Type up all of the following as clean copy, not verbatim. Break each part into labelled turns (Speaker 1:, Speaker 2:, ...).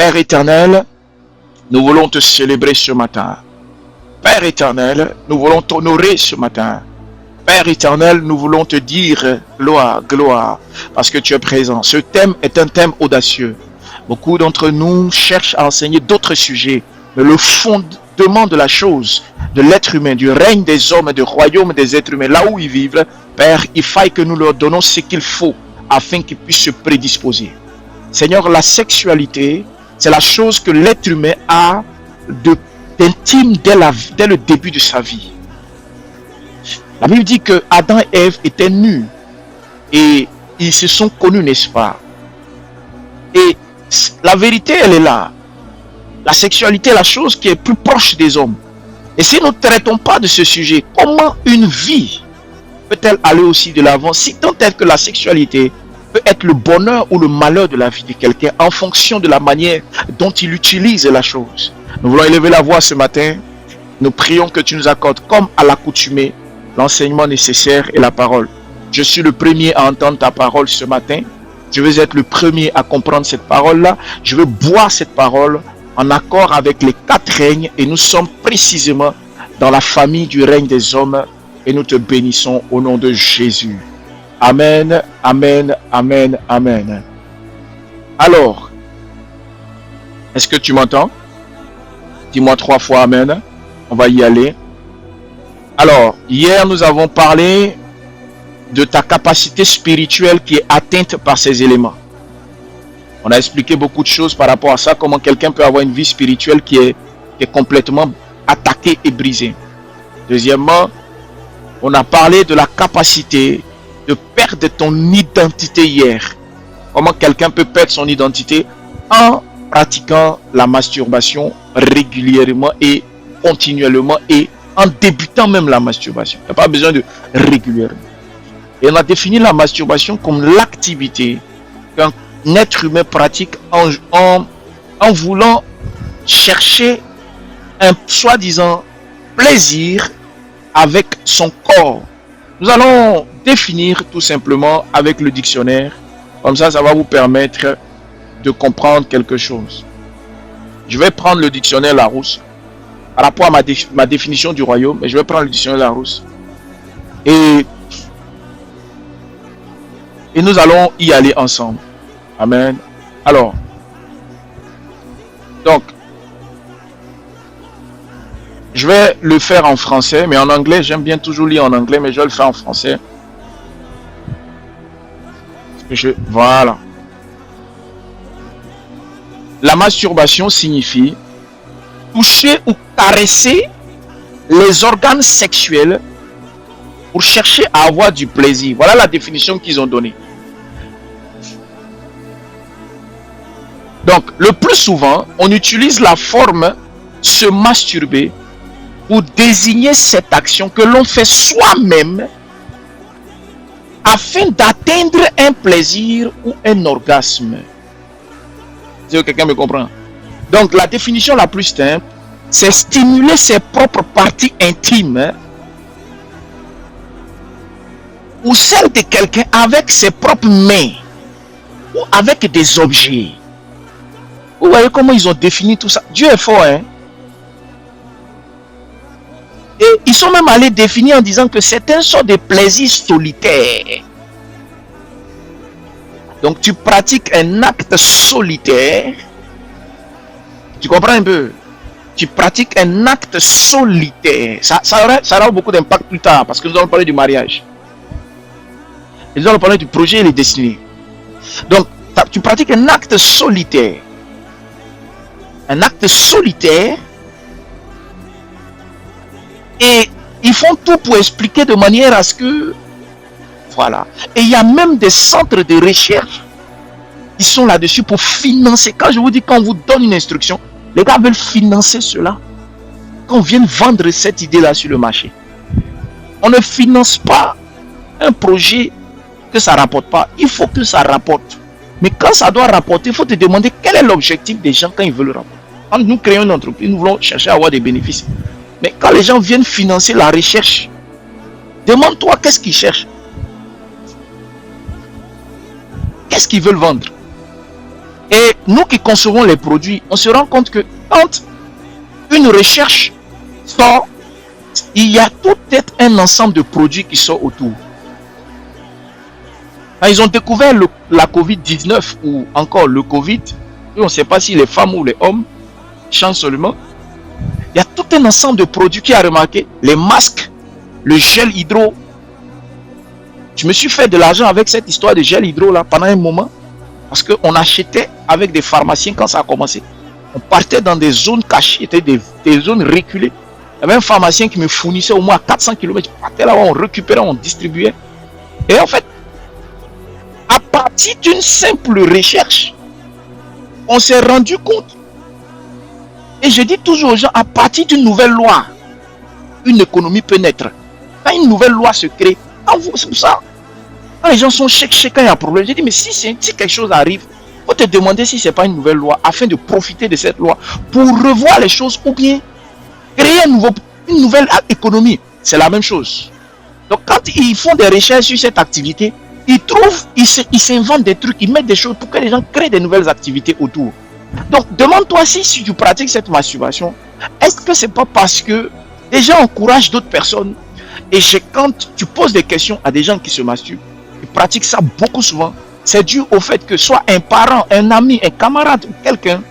Speaker 1: Père éternel, nous voulons te célébrer ce matin. Père éternel, nous voulons t'honorer ce matin. Père éternel, nous voulons te dire gloire, gloire, parce que tu es présent. Ce thème est un thème audacieux. Beaucoup d'entre nous cherchent à enseigner d'autres sujets, mais le fondement de la chose, de l'être humain, du règne des hommes et du royaume des êtres humains, là où ils vivent, Père, il faille que nous leur donnons ce qu'il faut afin qu'ils puissent se prédisposer. Seigneur, la sexualité, c'est la chose que l'être humain a d'intime dès le début de sa vie. La Bible dit que Adam et Ève étaient nus et ils se sont connus, n'est-ce pas? Et la vérité, elle est là. La sexualité est la chose qui est plus proche des hommes. Et si nous ne traitons pas de ce sujet, comment une vie peut-elle aller aussi de l'avant, si tant est que la sexualité peut être le bonheur ou le malheur de la vie de quelqu'un en fonction de la manière dont il utilise la chose. Nous voulons élever la voix ce matin. Nous prions que tu nous accordes, comme à l'accoutumée, l'enseignement nécessaire et la parole. Je suis le premier à entendre ta parole ce matin. Je veux être le premier à comprendre cette parole-là. Je veux boire cette parole en accord avec les 4 règnes. Et nous sommes précisément dans la famille du règne des hommes. Et nous te bénissons au nom de Jésus. Amen, amen, amen, amen. Alors, est-ce que tu m'entends? Dis-moi 3 fois amen. On va y aller. Alors, hier nous avons parlé de ta capacité spirituelle qui est atteinte par ces éléments. On a expliqué beaucoup de choses par rapport à ça, comment quelqu'un peut avoir une vie spirituelle qui est complètement attaquée et brisée. Deuxièmement, on a parlé de la capacité de perdre ton identité hier. Comment quelqu'un peut perdre son identité en pratiquant la masturbation régulièrement et continuellement et en débutant même la masturbation. Il n'y a pas besoin de régulièrement. Et on a défini la masturbation comme l'activité qu'un être humain pratique en voulant chercher un soi-disant plaisir avec son corps. Nous allons définir tout simplement avec le dictionnaire. Comme ça, ça va vous permettre de comprendre quelque chose. Je vais prendre le dictionnaire Larousse par rapport à ma définition du royaume, mais je vais prendre le dictionnaire Larousse et nous allons y aller ensemble. Amen. Alors, donc, je vais le faire en français, mais en anglais, j'aime bien toujours lire en anglais, mais je vais le faire en français. Voilà. La masturbation signifie toucher ou caresser les organes sexuels pour chercher à avoir du plaisir. Voilà la définition qu'ils ont donnée. Donc, le plus souvent, on utilise la forme se masturber pour désigner cette action que l'on fait soi-même afin d'atteindre un plaisir ou un orgasme. Est-ce que quelqu'un me comprend? Donc, la définition la plus simple, c'est stimuler ses propres parties intimes ou celles de quelqu'un avec ses propres mains ou avec des objets. Vous voyez comment ils ont défini tout ça? Dieu est fort, hein? Et ils sont même allés définir en disant que c'est un sort de plaisir solitaire. Donc tu pratiques un acte solitaire. Tu comprends un peu? Tu pratiques un acte solitaire. Ça aura beaucoup d'impact plus tard parce que nous allons parler du mariage. Nous allons parler du projet et les destinées. Donc tu pratiques un acte solitaire. Un acte solitaire. Et ils font tout pour expliquer de manière à ce que... Voilà. Et il y a même des centres de recherche qui sont là-dessus pour financer. Quand je vous dis, quand on vous donne une instruction, les gars veulent financer cela. Qu'on vienne vendre cette idée-là sur le marché. On ne finance pas un projet que ça ne rapporte pas. Il faut que ça rapporte. Mais quand ça doit rapporter, il faut te demander quel est l'objectif des gens quand ils veulent le rapporter. Quand nous créons une entreprise, nous voulons chercher à avoir des bénéfices. Mais quand les gens viennent financer la recherche, demande-toi qu'est-ce qu'ils cherchent. Qu'est-ce qu'ils veulent vendre? Et nous qui concevons les produits, on se rend compte que quand une recherche sort, il y a tout un ensemble de produits qui sont autour. Quand ils ont découvert la COVID-19 ou encore le Covid, on ne sait pas si les femmes ou les hommes chantent seulement. Il y a tout un ensemble de produits qui a remarqué. Les masques, le gel hydro. Je me suis fait de l'argent avec cette histoire de gel hydro là pendant un moment. Parce qu'on achetait avec des pharmaciens quand ça a commencé. On partait dans des zones cachées, des zones reculées. Il y avait un pharmacien qui me fournissait au moins 400 km. Je partais là-bas, on récupérait, on distribuait. Et en fait, à partir d'une simple recherche, on s'est rendu compte. Et je dis toujours aux gens, à partir d'une nouvelle loi, une économie peut naître. Quand une nouvelle loi se crée, c'est pour ça. Quand les gens sont chacun il y a un problème. Je dis, mais si quelque chose arrive, il faut te demander si ce n'est pas une nouvelle loi, afin de profiter de cette loi pour revoir les choses ou bien créer une nouvelle économie. C'est la même chose. Donc quand ils font des recherches sur cette activité, ils s'inventent des trucs, ils mettent des choses pour que les gens créent des nouvelles activités autour. Donc demande-toi si tu pratiques cette masturbation, est-ce que c'est pas parce que les gens encouragent d'autres personnes? Et quand tu poses des questions à des gens qui se masturbent, ils pratiquent ça beaucoup souvent, c'est dû au fait que soit un parent, un ami, un camarade ou quelqu'un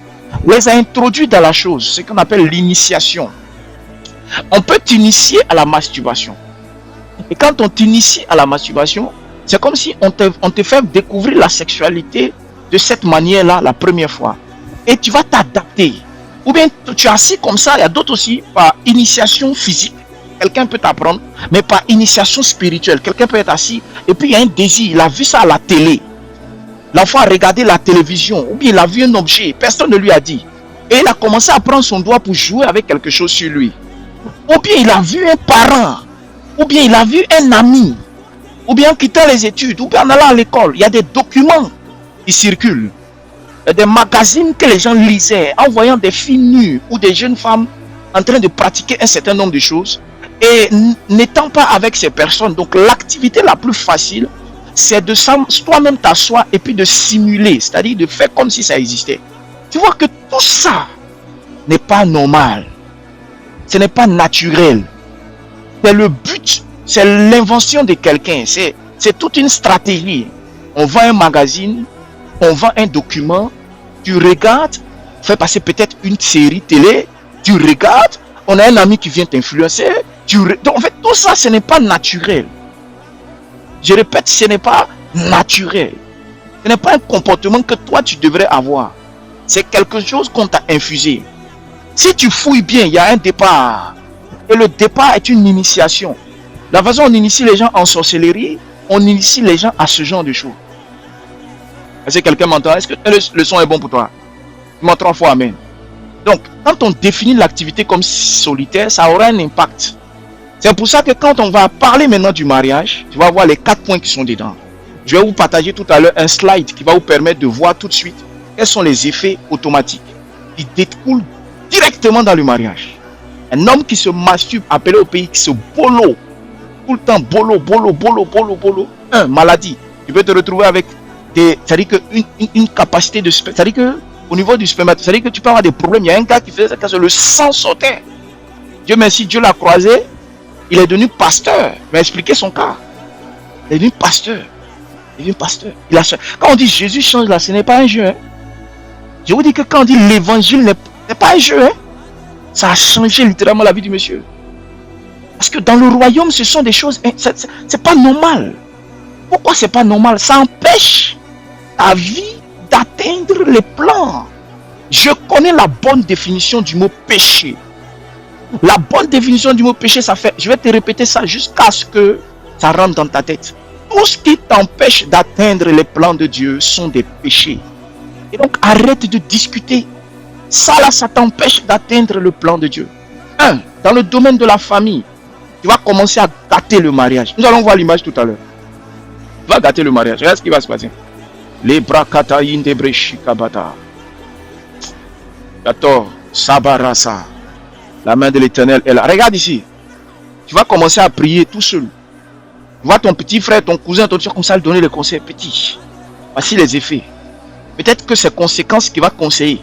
Speaker 1: les a introduits dans la chose, ce qu'on appelle l'initiation. On peut t'initier à la masturbation. Et quand on t'initie à la masturbation, c'est comme si on te fait découvrir la sexualité de cette manière-là la première fois. Et tu vas t'adapter. Ou bien tu es assis comme ça, il y a d'autres aussi par initiation physique. Quelqu'un peut t'apprendre, mais par initiation spirituelle. Quelqu'un peut être assis et puis il y a un désir, il a vu ça à la télé. L'enfant a regardé la télévision, ou bien il a vu un objet, personne ne lui a dit. Et il a commencé à prendre son doigt pour jouer avec quelque chose sur lui. Ou bien il a vu un parent, ou bien il a vu un ami, ou bien en quittant les études, ou bien en allant à l'école. Il y a des documents qui circulent. Il y a des magazines que les gens lisaient en voyant des filles nues ou des jeunes femmes en train de pratiquer un certain nombre de choses. Et n'étant pas avec ces personnes, donc l'activité la plus facile, c'est de toi-même t'asseoir et puis de simuler, c'est-à-dire de faire comme si ça existait. Tu vois que tout ça n'est pas normal. Ce n'est pas naturel. C'est le but, c'est l'invention de quelqu'un. C'est toute une stratégie. On vend un magazine, on vend un document, tu regardes, fais passer peut-être une série télé, tu regardes, on a un ami qui vient t'influencer. Donc en fait, tout ça, ce n'est pas naturel. Je répète, ce n'est pas naturel. Ce n'est pas un comportement que toi, tu devrais avoir. C'est quelque chose qu'on t'a infusé. Si tu fouilles bien, il y a un départ. Et le départ est une initiation. La façon dont on initie les gens en sorcellerie, on initie les gens à ce genre de choses. Est-ce que quelqu'un m'entend? Est-ce que le son est bon pour toi? Dis-moi 3 fois amen. Donc, quand on définit l'activité comme solitaire, ça aura un impact. C'est pour ça que quand on va parler maintenant du mariage, tu vas voir les 4 points qui sont dedans. Je vais vous partager tout à l'heure un slide qui va vous permettre de voir tout de suite quels sont les effets automatiques qui découlent directement dans le mariage. Un homme qui se masturbe, appelé au pays, qui se bolo, tout le temps bolo. Maladie. Tu peux te retrouver avec c'est-à-dire une capacité de c'est-à-dire que au niveau du spermatozoïde, c'est-à-dire que tu peux avoir des problèmes. Il y a un gars qui faisait ça, le sang sortait. Dieu merci, Dieu l'a croisé. Il est devenu pasteur. Il m'a expliqué son cas. Il est devenu pasteur. Quand on dit Jésus change là, ce n'est pas un jeu. Hein. Je vous dis que quand on dit l'évangile n'est pas un jeu. Hein. Ça a changé littéralement la vie du monsieur. Parce que dans le royaume, ce sont des choses, c'est pas normal. Pourquoi c'est pas normal? Ça empêche ta vie d'atteindre les plans. Je connais la bonne définition du mot péché. La bonne définition du mot péché, ça fait, je vais te répéter ça jusqu'à ce que ça rentre dans ta tête. Tout ce qui t'empêche d'atteindre les plans de Dieu sont des péchés. Et donc arrête de discuter. Ça là, ça t'empêche d'atteindre le plan de Dieu. Dans le domaine de la famille, tu vas commencer à gâter le mariage. Nous allons voir l'image tout à l'heure. Tu vas gâter le mariage. Regarde ce qui va se passer. Les brakataïn de breshikabata. 14. Sabarasa. La main de l'Éternel est là. Regarde ici. Tu vas commencer à prier tout seul. Tu vois ton petit frère, ton cousin, ton soeur comme ça, lui donner les conseils. Petit. Voici les effets. Peut-être que c'est conséquences qu'il va conseiller.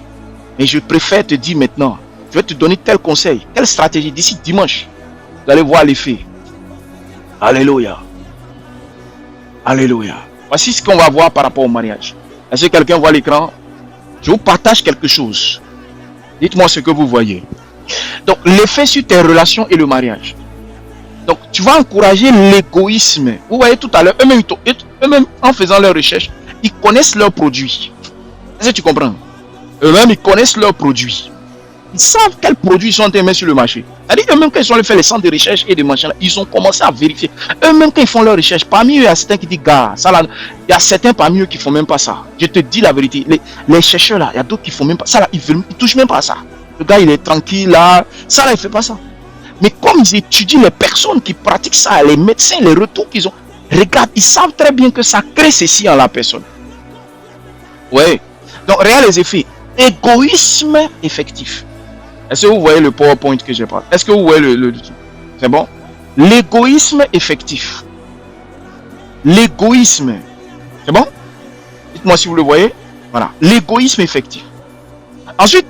Speaker 1: Mais je préfère te dire maintenant, je vais te donner tel conseil, quelle stratégie. D'ici dimanche, vous allez voir l'effet. Alléluia. Alléluia. Voici ce qu'on va voir par rapport au mariage. Est-ce que quelqu'un voit l'écran? Je vous partage quelque chose. Dites-moi ce que vous voyez. Donc, l'effet sur tes relations et le mariage. Donc, tu vas encourager l'égoïsme. Vous voyez tout à l'heure, eux-mêmes, en faisant leurs recherches, ils connaissent leurs produits. Est-ce que tu comprends? Eux-mêmes, ils connaissent leurs produits. Ils savent quels produits ils sont en train de mettre sur le marché. C'est-à-dire, eux-mêmes, quand ils ont fait les centres de recherche et de machin, ils ont commencé à vérifier. Eux-mêmes, quand ils font leurs recherches, parmi eux, il y a certains qui disent, gars, ça là, il y a certains parmi eux qui font même pas ça. Je te dis la vérité. Les chercheurs là, il y a d'autres qui font même pas ça là, ils touchent même pas à ça. Le gars, il est tranquille là. Ça là, il fait pas ça. Mais comme ils étudient les personnes qui pratiquent ça, les médecins, les retours qu'ils ont, regarde, ils savent très bien que ça crée ceci en la personne. Oui. Donc, regarde les effets. Égoïsme effectif. Est-ce que vous voyez le PowerPoint que j'ai pas? Est-ce que vous voyez le c'est bon? L'égoïsme effectif. L'égoïsme. C'est bon? Dites-moi si vous le voyez. Voilà. L'égoïsme effectif. Ensuite,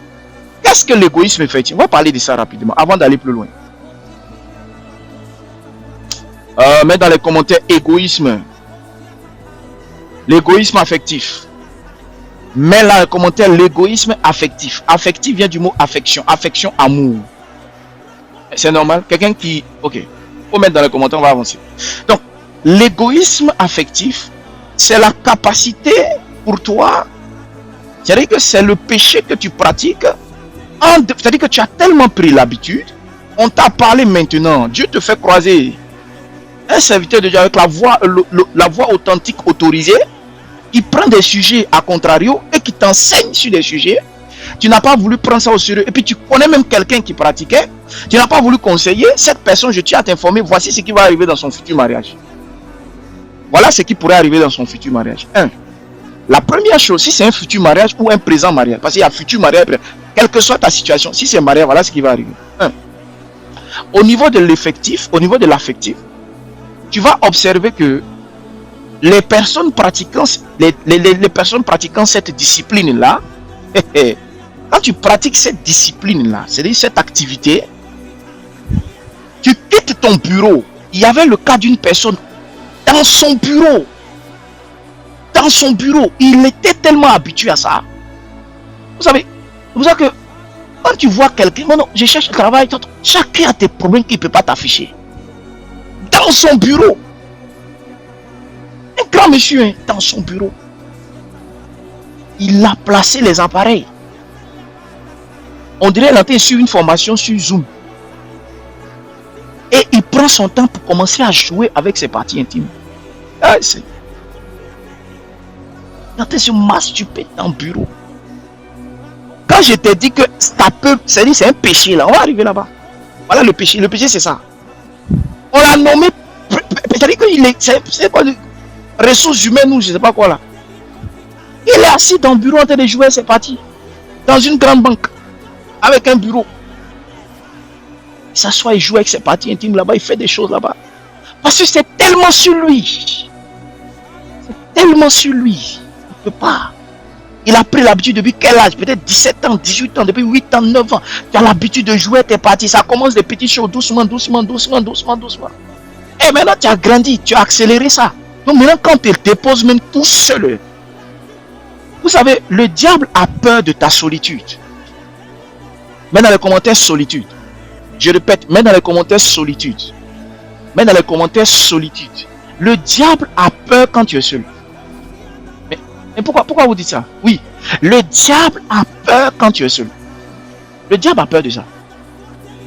Speaker 1: qu'est-ce que l'égoïsme effectif? On va parler de ça rapidement avant d'aller plus loin. Mets dans les commentaires égoïsme. L'égoïsme affectif. Mets dans les commentaires l'égoïsme affectif. Affectif vient du mot affection. Affection, amour. C'est normal? Quelqu'un qui... Ok. Faut mettre dans les commentaires, on va avancer. Donc, l'égoïsme affectif, c'est la capacité pour toi. C'est-à-dire que c'est le péché que tu pratiques. C'est-à-dire que tu as tellement pris l'habitude. On t'a parlé maintenant. Dieu te fait croiser un serviteur de Dieu avec la voix authentique autorisée. Il prend des sujets à contrario et qui t'enseigne sur des sujets. Tu n'as pas voulu prendre ça au sérieux. Et puis tu connais même quelqu'un qui pratiquait. Tu n'as pas voulu conseiller. Cette personne, je tiens à t'informer, voici ce qui va arriver dans son futur mariage. Voilà ce qui pourrait arriver dans son futur mariage. 1. La première chose, si c'est un futur mariage ou un présent mariage, parce qu'il y a futur mariage, quelle que soit ta situation, si c'est mariage, voilà ce qui va arriver. 1. Au niveau de l'effectif, au niveau de l'affectif, tu vas observer que les personnes pratiquant cette discipline-là, quand tu pratiques cette discipline-là, c'est-à-dire cette activité, tu quittes ton bureau. Il y avait le cas d'une personne dans son bureau. Dans son bureau, il était tellement habitué à ça. Vous savez, c'est pour ça que quand tu vois quelqu'un, non, je cherche un travail, chacun a des problèmes qu'il ne peut pas t'afficher. Dans son bureau. Un grand monsieur, hein, dans son bureau. Il a placé les appareils. On dirait qu'il était sur une formation sur Zoom. Et il prend son temps pour commencer à jouer avec ses parties intimes. Ah, c'est... Il était se masturber dans le bureau. Quand je t'ai dit que c'est un péché là, on va arriver là-bas. Voilà le péché. Le péché c'est ça. On l'a nommé. C'est-à-dire qu'il est. C'est quoi? Ressources humaines ou je sais pas quoi là. Il est assis dans le bureau en train de jouer ses parties. Dans une grande banque. Avec un bureau. Il s'assoit et joue avec ses parties intimes là-bas. Il fait des choses là-bas. Parce que c'est tellement sur lui. C'est tellement sur lui. Il ne peut pas. Il a pris l'habitude depuis quel âge? Peut-être 17 ans, 18 ans, depuis 8 ans, 9 ans. Tu as l'habitude de jouer tes parties. Ça commence des petites choses doucement. Et maintenant tu as grandi, tu as accéléré ça. Donc maintenant quand tu te déposes même tout seul. Vous savez, le diable a peur de ta solitude. Mets dans les commentaires solitude. Je répète, mets dans les commentaires solitude. Mets dans les commentaires solitude. Le diable a peur quand tu es seul. Mais pourquoi vous dites ça? Oui, le diable a peur quand tu es seul. Le diable a peur de ça.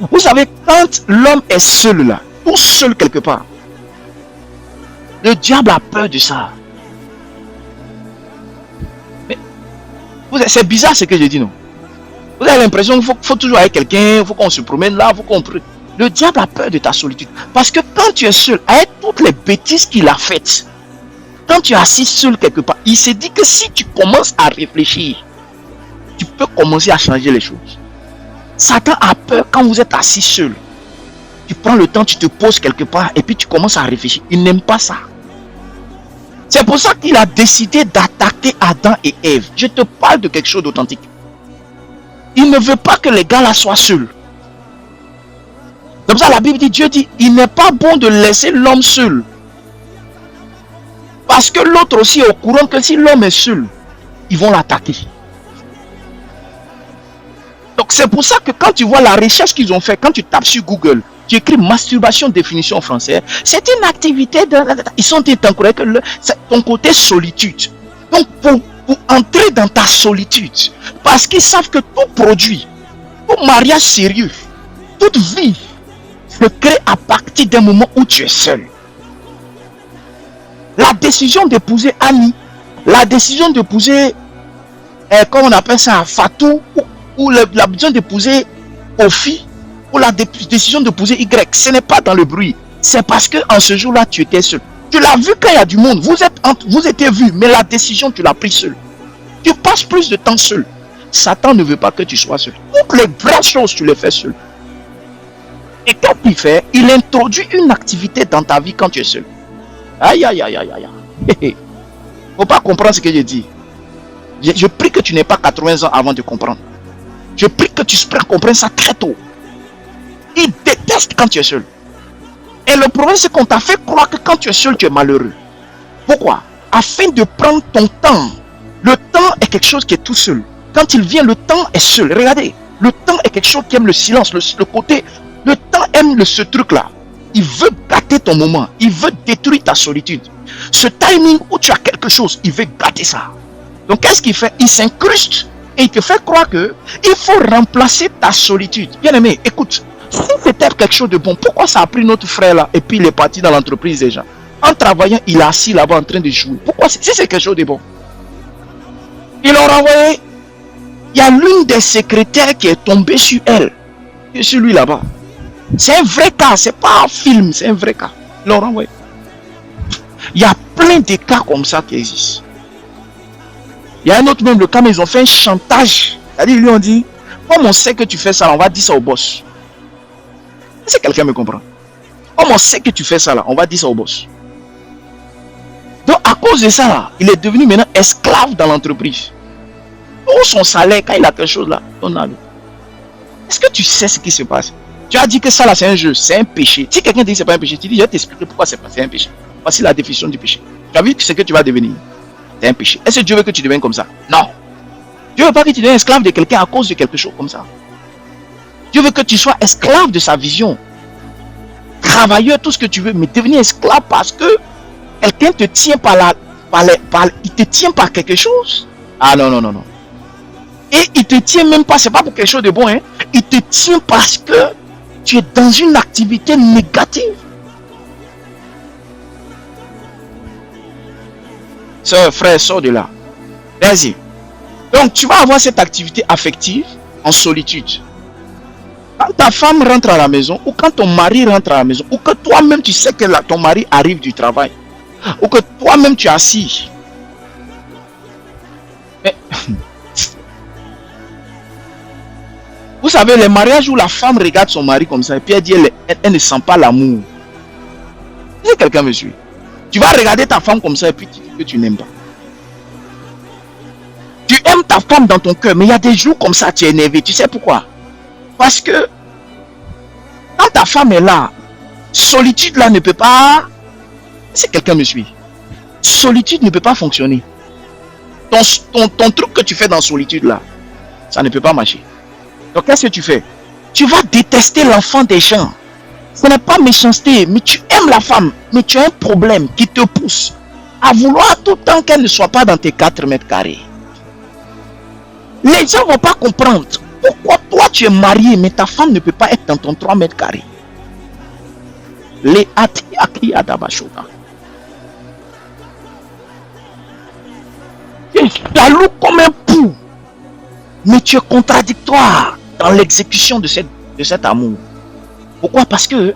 Speaker 1: Vous savez, quand l'homme est seul là, tout seul quelque part, le diable a peur de ça. Mais c'est bizarre ce que je dis, non? Vous avez l'impression qu'il faut toujours avec quelqu'un, il faut qu'on se promène là, il faut qu'on... Le diable a peur de ta solitude. Parce que quand tu es seul, avec toutes les bêtises qu'il a faites, quand tu es assis seul quelque part, il se dit que si tu commences à réfléchir, tu peux commencer à changer les choses. Satan a peur quand vous êtes assis seul. Tu prends le temps, tu te poses quelque part et puis tu commences à réfléchir. Il n'aime pas ça. C'est pour ça qu'il a décidé d'attaquer Adam et Ève. Je te parle de quelque chose d'authentique. Il ne veut pas que les gars là soient seuls. Comme ça, la Bible dit, Dieu dit, il n'est pas bon de laisser l'homme seul. Parce que l'autre aussi est au courant que si l'homme est seul, ils vont l'attaquer. Donc c'est pour ça que quand tu vois la recherche qu'ils ont fait, quand tu tapes sur Google, tu écris masturbation définition en français, c'est une activité ils sont encouragés que c'est ton côté solitude. Donc pour entrer dans ta solitude, parce qu'ils savent que tout produit, tout mariage sérieux, toute vie se crée à partir d'un moment où tu es seul. La décision d'épouser Annie, la décision d'épouser, comment on appelle ça, Fatou, ou la décision d'épouser Ofi, ou la décision d'épouser Y, ce n'est pas dans le bruit. C'est parce que en ce jour-là, tu étais seul. Tu l'as vu quand il y a du monde. Vous étiez vus, mais la décision, tu l'as prise seul. Tu passes plus de temps seul. Satan ne veut pas que tu sois seul. Toutes les vraies choses, tu les fais seul. Et quand il fait, il introduit une activité dans ta vie quand tu es seul. Aïe, aïe, aïe, aïe, aïe. Faut pas comprendre ce que je dis. Je prie que tu n'aies pas 80 ans avant de comprendre. Je prie que tu comprennes ça très tôt. Il déteste quand tu es seul. Et le problème, c'est qu'on t'a fait croire que quand tu es seul, tu es malheureux. Pourquoi? Afin de prendre ton temps. Le temps est quelque chose qui est tout seul. Quand il vient, le temps est seul. Regardez, le temps est quelque chose qui aime le silence, le côté. Le temps aime ce truc-là. Il veut gâter ton moment. Il veut détruire ta solitude. Ce timing où tu as quelque chose, il veut gâter ça. Donc, qu'est-ce qu'il fait? Il s'incruste et il te fait croire que il faut remplacer ta solitude. Bien aimé, écoute. Si c'était quelque chose de bon, pourquoi ça a pris notre frère là et puis il est parti dans l'entreprise déjà? En travaillant, il est assis là-bas en train de jouer. Pourquoi? Si c'est quelque chose de bon. Ils l'ont renvoyé. Il y a l'une des secrétaires qui est tombée sur elle. Et sur lui là-bas. C'est un vrai cas, c'est pas un film, c'est un vrai cas. Ils l'ont renvoyé. Il y a plein de cas comme ça qui existent. Il y a un autre même, le cas, mais ils ont fait un chantage. C'est-à-dire, ils lui ont dit, comme on sait que tu fais ça, on va dire ça au boss. Si quelqu'un me comprend. Comme on sait que tu fais ça là, on va dire ça au boss. Donc à cause de ça là, il est devenu maintenant esclave dans l'entreprise. Pour son salaire, quand il a quelque chose là, on a. Est-ce que tu sais ce qui se passe? Tu as dit que ça là c'est un jeu, c'est un péché. Si quelqu'un dit que c'est pas un péché, tu dis je vais t'expliquer pourquoi c'est un péché. Voici la définition du péché. Tu as vu ce que tu vas devenir? C'est un péché. Est-ce que Dieu veut que tu deviennes comme ça? Non. Dieu veut pas que tu deviennes esclave de quelqu'un à cause de quelque chose comme ça. Dieu veut que tu sois esclave de sa vision. Travailleur, tout ce que tu veux, mais devenir esclave parce que quelqu'un te tient il te tient par quelque chose. Ah non, non, non, non. Et il te tient même pas, c'est pas pour quelque chose de bon, hein. Il te tient parce que tu es dans une activité négative. Sœur, frère, sors de là. Vas-y. Donc tu vas avoir cette activité affective en solitude. Quand ta femme rentre à la maison, ou quand ton mari rentre à la maison, ou que toi-même tu sais que ton mari arrive du travail, ou que toi-même tu es assis. Mais, vous savez, les mariages où la femme regarde son mari comme ça, et puis elle dit elle ne sent pas l'amour. Si quelqu'un me suit, tu vas regarder ta femme comme ça, et puis tu dis que tu n'aimes pas. Tu aimes ta femme dans ton cœur, mais il y a des jours comme ça, tu es énervé. Tu sais pourquoi? Parce que quand ta femme est là, solitude là ne peut pas. Si quelqu'un me suit, solitude ne peut pas fonctionner. Ton truc que tu fais dans solitude là, ça ne peut pas marcher. Donc qu'est-ce que tu fais? Tu vas détester l'enfant des gens. Ce n'est pas méchanceté, mais tu aimes la femme, mais tu as un problème qui te pousse à vouloir tout le temps qu'elle ne soit pas dans tes 4 mètres carrés. Les gens ne vont pas comprendre. Pourquoi toi tu es marié mais ta femme ne peut pas être dans ton 3 mètres carrés? Les ati aki adabashota. Tu es jaloux comme un pou. Mais tu es contradictoire dans l'exécution de cet amour. Pourquoi? Parce que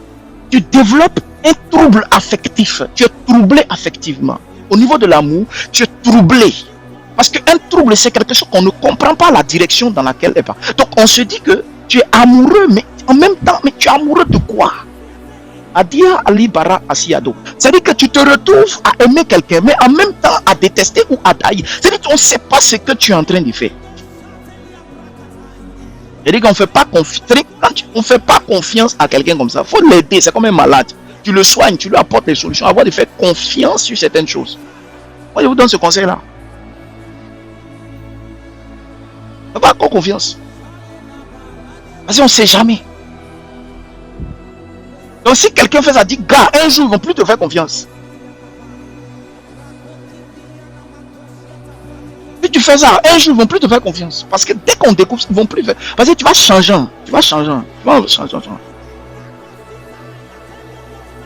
Speaker 1: tu développes un trouble affectif. Tu es troublé affectivement. Au niveau de l'amour, tu es troublé. Parce qu'un trouble, c'est quelque chose qu'on ne comprend pas la direction dans laquelle elle va. Donc on se dit que tu es amoureux, mais en même temps, mais tu es amoureux de quoi? Adia Ali Bara Asiado. C'est-à-dire que tu te retrouves à aimer quelqu'un, mais en même temps à détester ou à haïr. C'est-à-dire qu'on ne sait pas ce que tu es en train de faire. C'est-à-dire qu'on ne fait pas confiance. Quand on ne fait pas confiance à quelqu'un comme ça, il faut l'aider. C'est comme un malade. Tu le soignes, tu lui apportes les solutions. Avoir de faire confiance sur certaines choses. Moi, je vous donne ce conseil-là. Ne pas encore confiance. Parce qu'on ne sait jamais. Donc si quelqu'un fait ça, dit, gars, un jour, ils ne vont plus te faire confiance. Si tu fais ça, un jour, ils ne vont plus te faire confiance. Parce que dès qu'on découvre, ils ne vont plus faire. Parce que tu vas changer. Tu vas changer.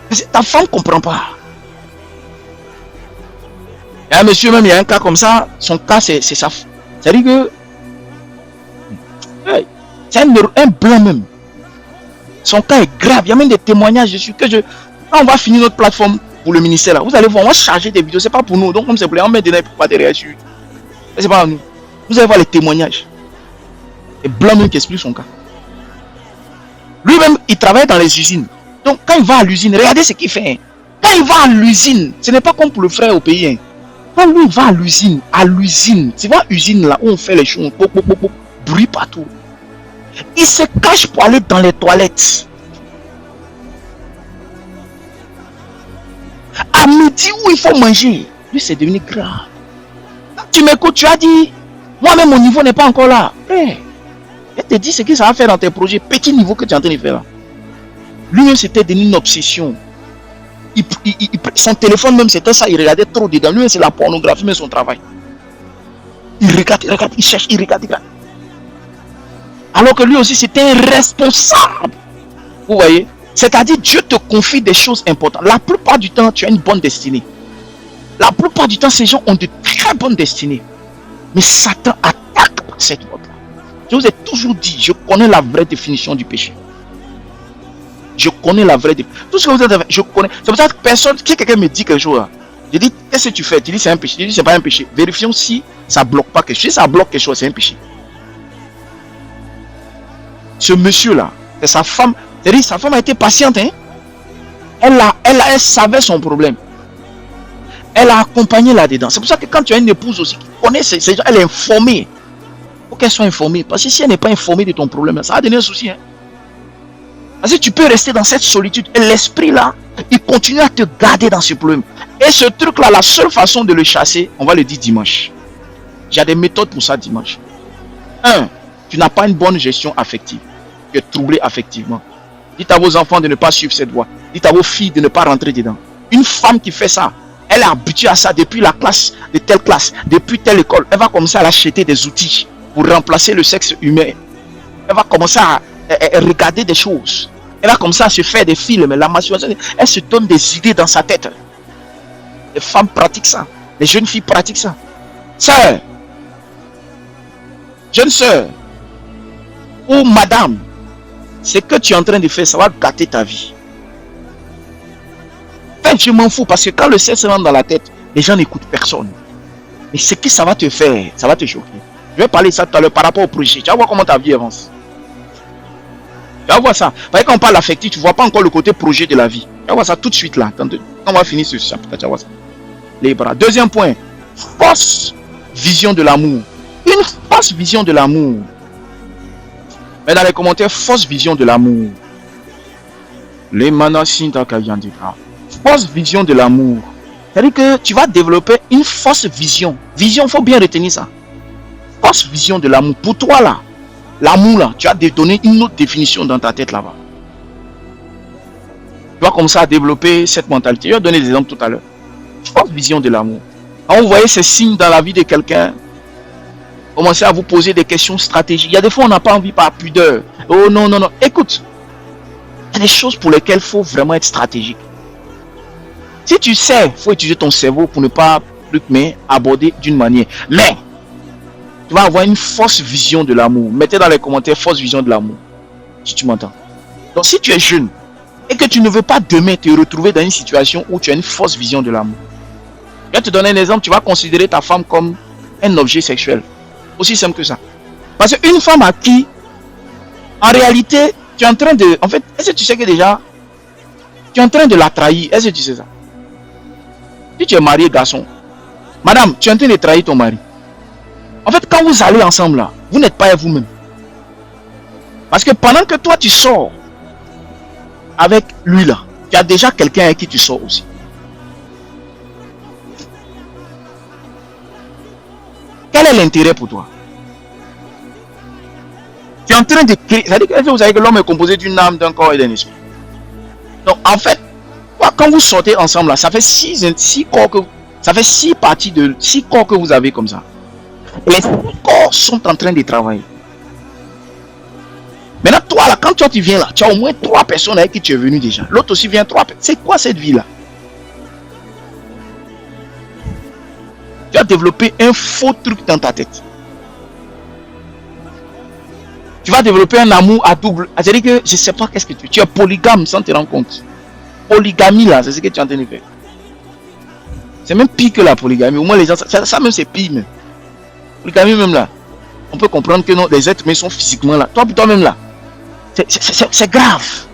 Speaker 1: Parce que ta femme ne comprend pas. Il y a un monsieur, même, il y a un cas comme ça. Son cas, c'est ça. C'est-à-dire que c'est un blanc même. Son cas est grave. Il y a même des témoignages dessus que quand on va finir notre plateforme pour le ministère là, vous allez voir, on va charger des vidéos. C'est pas pour nous. Donc comme c'est pour les, on met des matériels dessus. C'est pas nous. Vous allez voir les témoignages. Et blanc même qui explique son cas. Lui-même, il travaille dans les usines. Donc quand il va à l'usine, regardez ce qu'il fait. Quand il va à l'usine, ce n'est pas comme pour le frère au pays. Quand lui il va à l'usine, tu vois l'usine là où on fait les choses, bruit partout. Il se cache pour aller dans les toilettes. À midi où il faut manger, lui c'est devenu grave. Quand tu m'écoutes, tu as dit, moi-même mon niveau n'est pas encore là. Je te dis ce que ça va faire dans tes projets, petit niveau que tu es en train de faire là. Lui-même c'était devenu une obsession. Son téléphone même c'était ça, il regardait trop dedans. Lui c'est la pornographie, mais son travail. Il regarde, il cherche, il regarde. Alors que lui aussi c'était un responsable. Vous voyez? C'est-à-dire Dieu te confie des choses importantes. La plupart du temps, tu as une bonne destinée. La plupart du temps, ces gens ont de très bonnes destinées. Mais Satan attaque par cette voie-là. Je vous ai toujours dit, je connais la vraie définition du péché. Je connais la vraie définition. Tout ce que vous avez, je connais. C'est pour ça que personne, si quelqu'un me dit quelque chose là, je dis, qu'est-ce que tu fais? Tu dis, c'est un péché. Je dis, c'est pas un péché. Vérifions si ça bloque pas quelque chose. Si ça bloque quelque chose, c'est un péché. Ce monsieur-là, c'est sa femme. C'est-à-dire, sa femme a été patiente. Hein? Elle savait son problème. Elle a accompagné là-dedans. C'est pour ça que quand tu as une épouse aussi qui connaît ces gens, elle est informée. Il faut qu'elle soit informée. Parce que si elle n'est pas informée de ton problème, ça va donner un souci. Hein? Parce que tu peux rester dans cette solitude. Et l'esprit là, il continue à te garder dans ce problème. Et ce truc-là, la seule façon de le chasser, on va le dire dimanche. J'ai des méthodes pour ça dimanche. 1. Tu n'as pas une bonne gestion affective. Tu es troublé affectivement. Dites à vos enfants de ne pas suivre cette voie. Dites à vos filles de ne pas rentrer dedans. Une femme qui fait ça, elle est habituée à ça depuis la classe, de telle classe, depuis telle école. Elle va commencer à acheter des outils pour remplacer le sexe humain. Elle va commencer à regarder des choses. Elle va commencer à se faire des films. La masturbation, elle se donne des idées dans sa tête. Les femmes pratiquent ça. Les jeunes filles pratiquent ça. Sœur, jeune sœur, ou madame, ce que tu es en train de faire, ça va gâter ta vie. Enfin, je m'en fous parce que quand le sexe rentre dans la tête, les gens n'écoutent personne. Mais ce que ça va te faire, ça va te choquer. Je vais parler de ça tout à l'heure par rapport au projet. Tu vas voir comment ta vie avance. Tu vas voir ça. Parce que quand on parle affectif, tu ne vois pas encore le côté projet de la vie. Tu vas voir ça tout de suite là. Quand on va finir ce chapitre, tu vas voir ça. Les bras. Deuxième point, fausse vision de l'amour. Une fausse vision de l'amour. Mais dans les commentaires, fausse vision de l'amour. Les manasinta kayandika. Fausse vision de l'amour. C'est-à-dire que tu vas développer une fausse vision. Vision, il faut bien retenir ça. Fausse vision de l'amour. Pour toi là, l'amour là, tu as donné une autre définition dans ta tête là-bas. Tu vas commencer à développer cette mentalité. Je vais donner des exemples tout à l'heure. Fausse vision de l'amour. Quand vous voyez ces signes dans la vie de quelqu'un, commencez à vous poser des questions stratégiques. Il y a des fois on n'a pas envie par pudeur. Oh non, non, non. Écoute, il y a des choses pour lesquelles il faut vraiment être stratégique. Si tu sais, il faut utiliser ton cerveau pour ne pas mais aborder d'une manière. Mais, tu vas avoir une fausse vision de l'amour. Mettez dans les commentaires fausse vision de l'amour. Si tu m'entends. Donc si tu es jeune et que tu ne veux pas demain te retrouver dans une situation où tu as une fausse vision de l'amour. Je vais te donner un exemple. Tu vas considérer ta femme comme un objet sexuel. Aussi simple que ça. Parce qu'une femme à qui, en réalité, tu es en train de... En fait, est-ce que tu sais que déjà, Tu es en train de la trahir. Est-ce que tu sais ça? Si tu es marié, garçon, madame, tu es en train de trahir ton mari. En fait, quand vous allez ensemble là, vous n'êtes pas vous-même. Parce que pendant que toi tu sors avec lui là, tu as déjà quelqu'un avec qui tu sors aussi. Quel est l'intérêt pour toi? Tu es en train de créer. C'est-à-dire que vous savez que l'homme est composé d'une âme, d'un corps et d'un esprit. Donc en fait, quand vous sortez ensemble là, ça fait six corps que ça fait 6 parties de 6 corps que vous avez comme ça. Et les 6 corps sont en train de travailler. Maintenant, toi là, quand tu viens là, tu as au moins 3 personnes avec qui tu es venu déjà. L'autre aussi vient 3 personnes. C'est quoi cette vie là? Tu as développé un faux truc dans ta tête. Tu vas développer un amour à double. C'est-à-dire que je ne sais pas qu'est-ce que tu es polygame sans te rendre compte. Polygamie là, c'est ce que tu es en train de faire. C'est même pire que la polygamie. Au moins les gens, ça même c'est pire même. Polygamie même là, on peut comprendre que non, les êtres humains sont physiquement là. Toi-même là, c'est grave.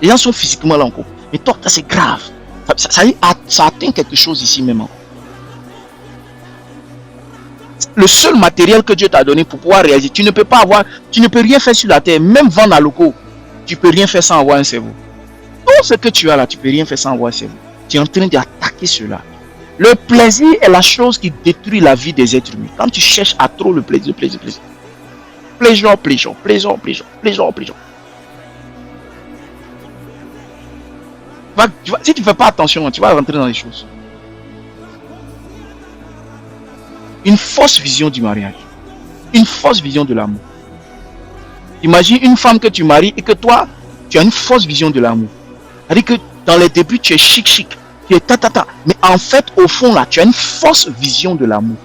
Speaker 1: Les gens sont physiquement là encore. Mais toi, c'est grave. Ça atteint quelque chose ici même. Le seul matériel que Dieu t'a donné pour pouvoir réagir, tu ne peux pas avoir, tu ne peux rien faire sur la terre, même vendre à locaux, tu peux rien faire sans avoir un cerveau. Tout ce que tu as là, tu peux rien faire sans avoir un cerveau. Tu es en train d'attaquer cela. Le plaisir est la chose qui détruit la vie des êtres humains. Quand tu cherches à trop le plaisir. Si tu ne fais pas attention, tu vas rentrer dans les choses. Une fausse vision du mariage. Une fausse vision de l'amour. Imagine une femme que tu maries et que toi, tu as une fausse vision de l'amour. C'est-à-dire que dans les débuts, tu es chic. Tu es ta. Mais en fait, au fond, là, tu as une fausse vision de l'amour.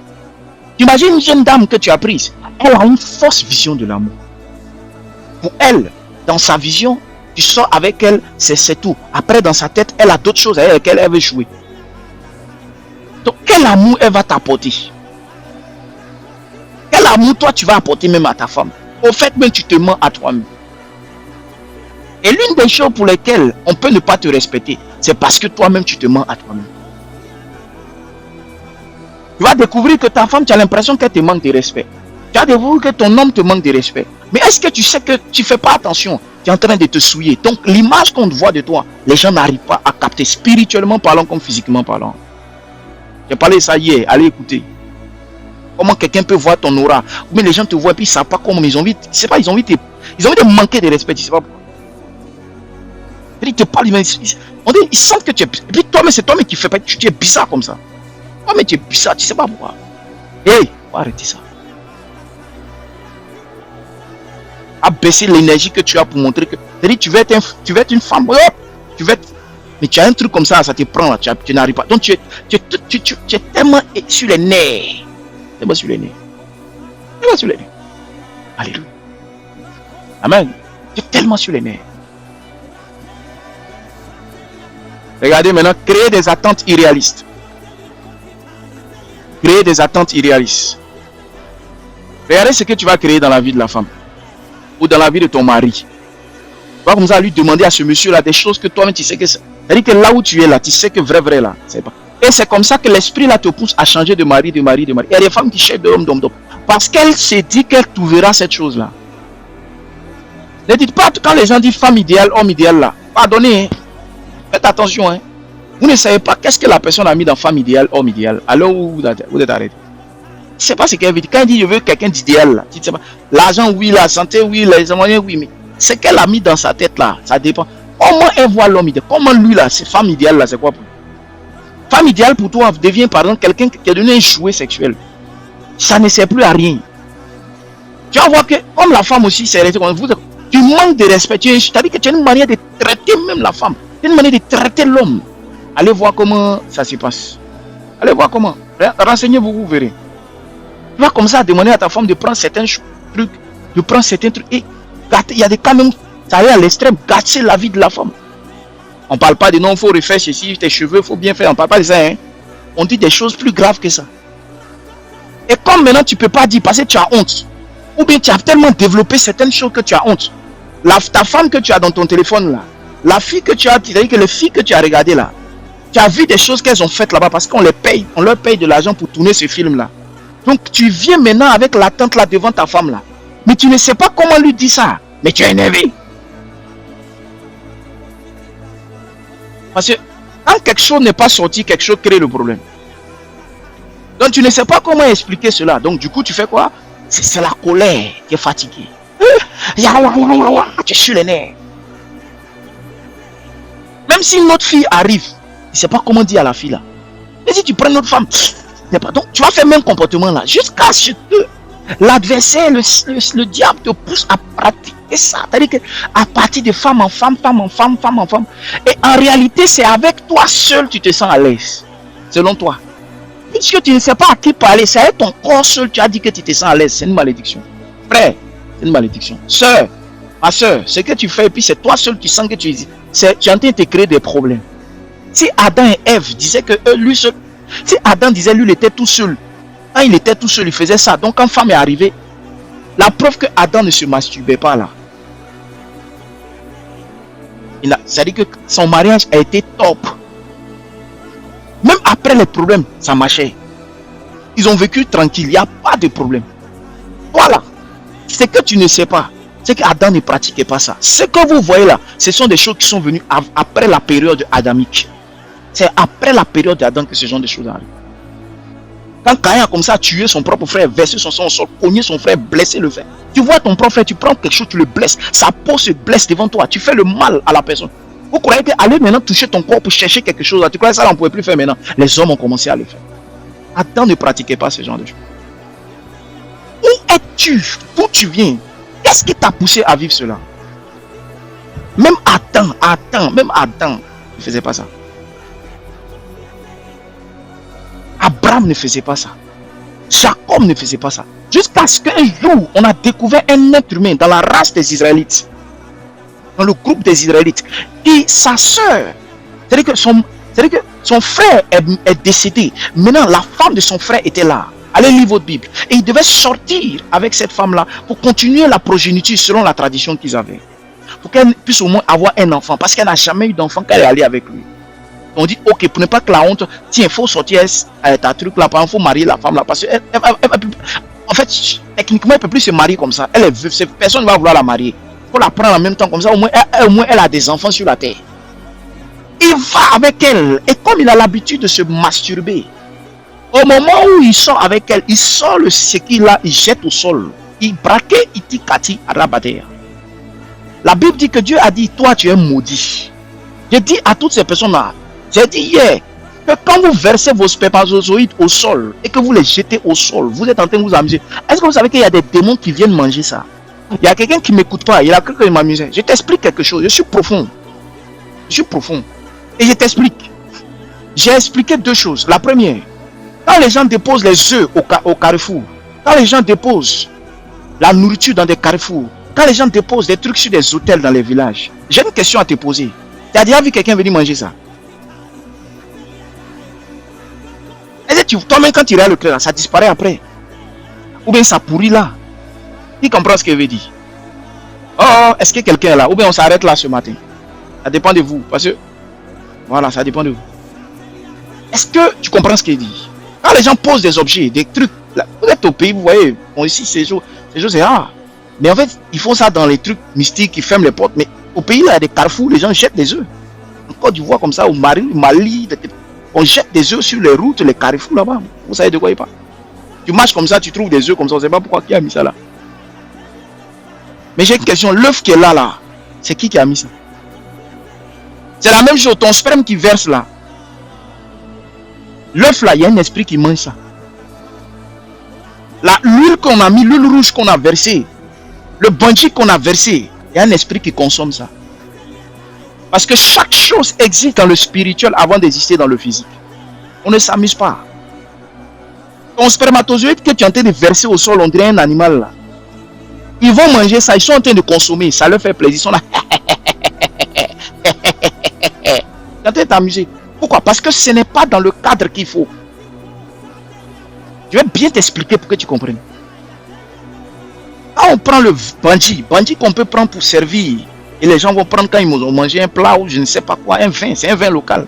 Speaker 1: Imagine une jeune dame que tu as prise. Elle a une fausse vision de l'amour. Pour elle, dans sa vision, tu sors avec elle, c'est tout. Après, dans sa tête, elle a d'autres choses avec lesquelles elle veut jouer. Donc, quel amour elle va t'apporter? Quel amour toi tu vas apporter même à ta femme? Au fait même tu te mens à toi-même. Et l'une des choses pour lesquelles on peut ne pas te respecter, c'est parce que toi-même tu te mens à toi-même. Tu vas découvrir que ta femme, tu as l'impression qu'elle te manque de respect. Tu vas découvrir que ton homme te manque de respect. Mais est-ce que tu sais que tu ne fais pas attention? Tu es en train de te souiller. Donc l'image qu'on voit de toi, les gens n'arrivent pas à capter, spirituellement parlant comme physiquement parlant. J'ai parlé de ça hier, allez écouter. Comment quelqu'un peut voir ton aura? Mais les gens te voient et puis ils ne savent pas comment ils ont envie. C'est pas, ils ont envie de manquer de respect. Tu sais pas pourquoi. Ils te parlent, ils sentent que tu es. Et puis toi-même, c'est toi-même qui fais pas. Tu es bizarre comme ça. Toi-même, tu es bizarre, tu sais pas pourquoi. Hey, faut arrêter ça. Abaisser l'énergie que tu as pour montrer que. C'est-à-dire, tu veux être une femme. Mais tu as un truc comme ça te prend là. Tu n'arrives pas. Donc tu es tellement sur les nerfs. Tellement sur les nerfs. Alléluia. Amen. Tu es tellement sur les nerfs. Regardez maintenant, créer des attentes irréalistes. Regardez ce que tu vas créer dans la vie de la femme. Ou dans la vie de ton mari. Tu vas comme ça lui demander à ce monsieur-là des choses que toi-même tu sais que c'est. C'est-à-dire que là où tu es là, tu sais que vrai là, c'est pas. Et c'est comme ça que l'esprit là te pousse à changer de mari. Il y a des femmes qui cherchent de homme. Parce qu'elle s'est dit qu'elle trouvera cette chose-là. Ne dites pas quand les gens disent femme idéale, homme idéal là. Pardonnez. Faites attention. Hein. Vous ne savez pas qu'est-ce que la personne a mis dans femme idéale, homme idéal. Alors vous êtes arrêté. Je ne sais pas ce qu'elle veut dire. Quand elle dit je veux quelqu'un d'idéal là, tu ne sais pas. L'argent oui, la santé oui, les moyens oui, mais ce qu'elle a mis dans sa tête là, ça dépend. Comment elle voit l'homme idéal? Comment lui là, c'est femme idéale là, c'est quoi pour lui? Femme idéale pour toi devient par exemple quelqu'un qui est devenu un jouet sexuel. Ça ne sert plus à rien. Tu vas voir que comme la femme aussi, c'est resté comme vous, tu manques de respect. C'est-à-dire que tu as une manière de traiter même la femme. Tu as une manière de traiter l'homme. Allez voir comment ça se passe. Allez voir comment. Renseignez-vous, vous verrez. Tu vas comme ça demander à ta femme de prendre certains trucs, et il y a des cas même, ça arrive à l'extrême, gâcher la vie de la femme. On ne parle pas de non, il faut refaire ceci, tes cheveux, il faut bien faire. On ne parle pas de ça. Hein. On dit des choses plus graves que ça. Et comme maintenant tu ne peux pas dire parce que tu as honte, ou bien tu as tellement développé certaines choses que tu as honte. Ta femme que tu as dans ton téléphone là, La fille que tu as, c'est-à-dire que les filles que tu as regardées là, tu as vu des choses qu'elles ont faites là-bas parce qu'on les paye, on leur paye de l'argent pour tourner ce film-là. Donc tu viens maintenant avec l'attente là devant ta femme là. Mais tu ne sais pas comment lui dire ça. Mais tu es énervé. Parce que quand quelque chose n'est pas sorti, quelque chose crée le problème. Donc tu ne sais pas comment expliquer cela. Donc du coup tu fais quoi? C'est la colère qui est fatiguée. Tu es sur les nerfs. Même si une autre fille arrive, tu ne sais pas comment dire à la fille là. Et si tu prends une autre femme, donc tu vas faire le même comportement là. Jusqu'à ce que l'adversaire, le diable te pousse à pratiquer ça. C'est-à-dire qu'à partir de femme en femme, femme en femme, femme en femme. Et en réalité, c'est avec toi seul tu te sens à l'aise. Selon toi. Puisque tu ne sais pas à qui parler, c'est avec ton corps seul tu as dit que tu te sens à l'aise. C'est une malédiction. Frère, c'est une malédiction. Sœur, ma sœur, ce que tu fais, et puis c'est toi seul qui sens que tu es en train de te créer des problèmes. Si Adam et Ève disaient que lui seul, si Adam disait lui il était tout seul, quand il était tout seul, il faisait ça. Donc quand femme est arrivée, la preuve que Adam ne se masturbait pas là. C'est-à-dire que son mariage a été top. Même après les problèmes, ça marchait. Ils ont vécu tranquille, il n'y a pas de problème. Voilà. C'est que tu ne sais pas. C'est qu'Adam ne pratiquait pas ça. Ce que vous voyez là, ce sont des choses qui sont venues après la période adamique. C'est après la période d'Adam que ce genre de choses arrivent. Quand Caïn a comme ça tué son propre frère, versé son sang au sol, cogné son frère, blessé le frère. Tu vois ton propre frère, tu prends quelque chose, tu le blesses. Sa peau se blesse devant toi. Tu fais le mal à la personne. Vous croyez qu'aller maintenant toucher ton corps pour chercher quelque chose, tu crois que ça on ne pouvait plus faire maintenant? Les hommes ont commencé à le faire. Adam ne pratiquait pas ce genre de choses. Où es-tu? D'où tu viens? Qu'est-ce qui t'a poussé à vivre cela? Même Adam ne faisait pas ça. Abraham ne faisait pas ça. Jacob ne faisait pas ça. Jusqu'à ce qu'un jour, on a découvert un être humain dans la race des Israélites. Dans le groupe des Israélites. Et sa soeur, c'est-à-dire que son frère est décédé. Maintenant, la femme de son frère était là. Allez lire votre Bible. Et il devait sortir avec cette femme-là pour continuer la progéniture selon la tradition qu'ils avaient. Pour qu'elle puisse au moins avoir un enfant. Parce qu'elle n'a jamais eu d'enfant qu'elle est allée avec lui. On dit, ok, pour ne pas que la honte, tiens, il faut sortir ta truc là, il faut marier la femme là. Parce que, en fait, techniquement, elle ne peut plus se marier comme ça. Elle est veuve, personne ne va vouloir la marier. Il faut la prendre en même temps comme ça, au moins elle a des enfants sur la terre. Il va avec elle. Et comme il a l'habitude de se masturber, au moment où il sort avec elle, il sort le séquille là, il jette au sol. Il braque, il dit Kati Arabader. La Bible dit que Dieu a dit, toi tu es maudit. J'ai dit à toutes ces personnes là, j'ai dit hier, que quand vous versez vos spermatozoïdes au sol et que vous les jetez au sol, vous êtes en train de vous amuser. Est-ce que vous savez qu'il y a des démons qui viennent manger ça? Il y a quelqu'un qui ne m'écoute pas, il a cru que je m'amusais. Je t'explique quelque chose, je suis profond. Je suis profond. Et je t'explique. J'ai expliqué deux choses. La première, quand les gens déposent les œufs au carrefour, quand les gens déposent la nourriture dans des carrefours, quand les gens déposent des trucs sur des hôtels dans les villages, j'ai une question à te poser. Tu as déjà vu quelqu'un venir manger ça? Est-ce que toi-même quand tu regardes le cœur, ça disparaît après? Ou bien ça pourrit là? Qui comprend ce que je veux dire? Oh, est-ce que quelqu'un est là? Ou bien on s'arrête là ce matin? Ça dépend de vous. Parce que, voilà, ça dépend de vous. Est-ce que tu comprends ce qu'il dit? Quand les gens posent des objets, des trucs, là, vous êtes au pays, vous voyez, bon, ici ces choses c'est rare. Mais en fait, ils font ça dans les trucs mystiques, ils ferment les portes. Mais au pays, là, il y a des carrefours, les gens jettent des œufs. En Côte d'Ivoire, comme ça, au Mali, on jette des œufs sur les routes, les carrefours là-bas. Vous savez de quoi il parle? Tu marches comme ça, tu trouves des œufs comme ça, on ne sait pas pourquoi qui a mis ça là. Mais j'ai une question, l'œuf qui est là, c'est qui a mis ça? C'est la même chose, ton sperme qui verse là. L'œuf là, il y a un esprit qui mange ça. L'huile qu'on a mis, l'huile rouge qu'on a versée, le bandit qu'on a versé, il y a un esprit qui consomme ça. Parce que chaque chose existe dans le spirituel avant d'exister dans le physique. On ne s'amuse pas. Ton spermatozoïde que tu es en train de verser au sol, on dirait un animal là. Ils vont manger ça, ils sont en train de consommer, ça leur fait plaisir, ils sont là. Tu es en train de t'amuser. Pourquoi? Parce que ce n'est pas dans le cadre qu'il faut. Je vais bien t'expliquer pour que tu comprennes. Quand on prend le bandit qu'on peut prendre pour servir, il Et les gens vont prendre quand ils ont mangé un plat ou je ne sais pas quoi, un vin, c'est un vin local.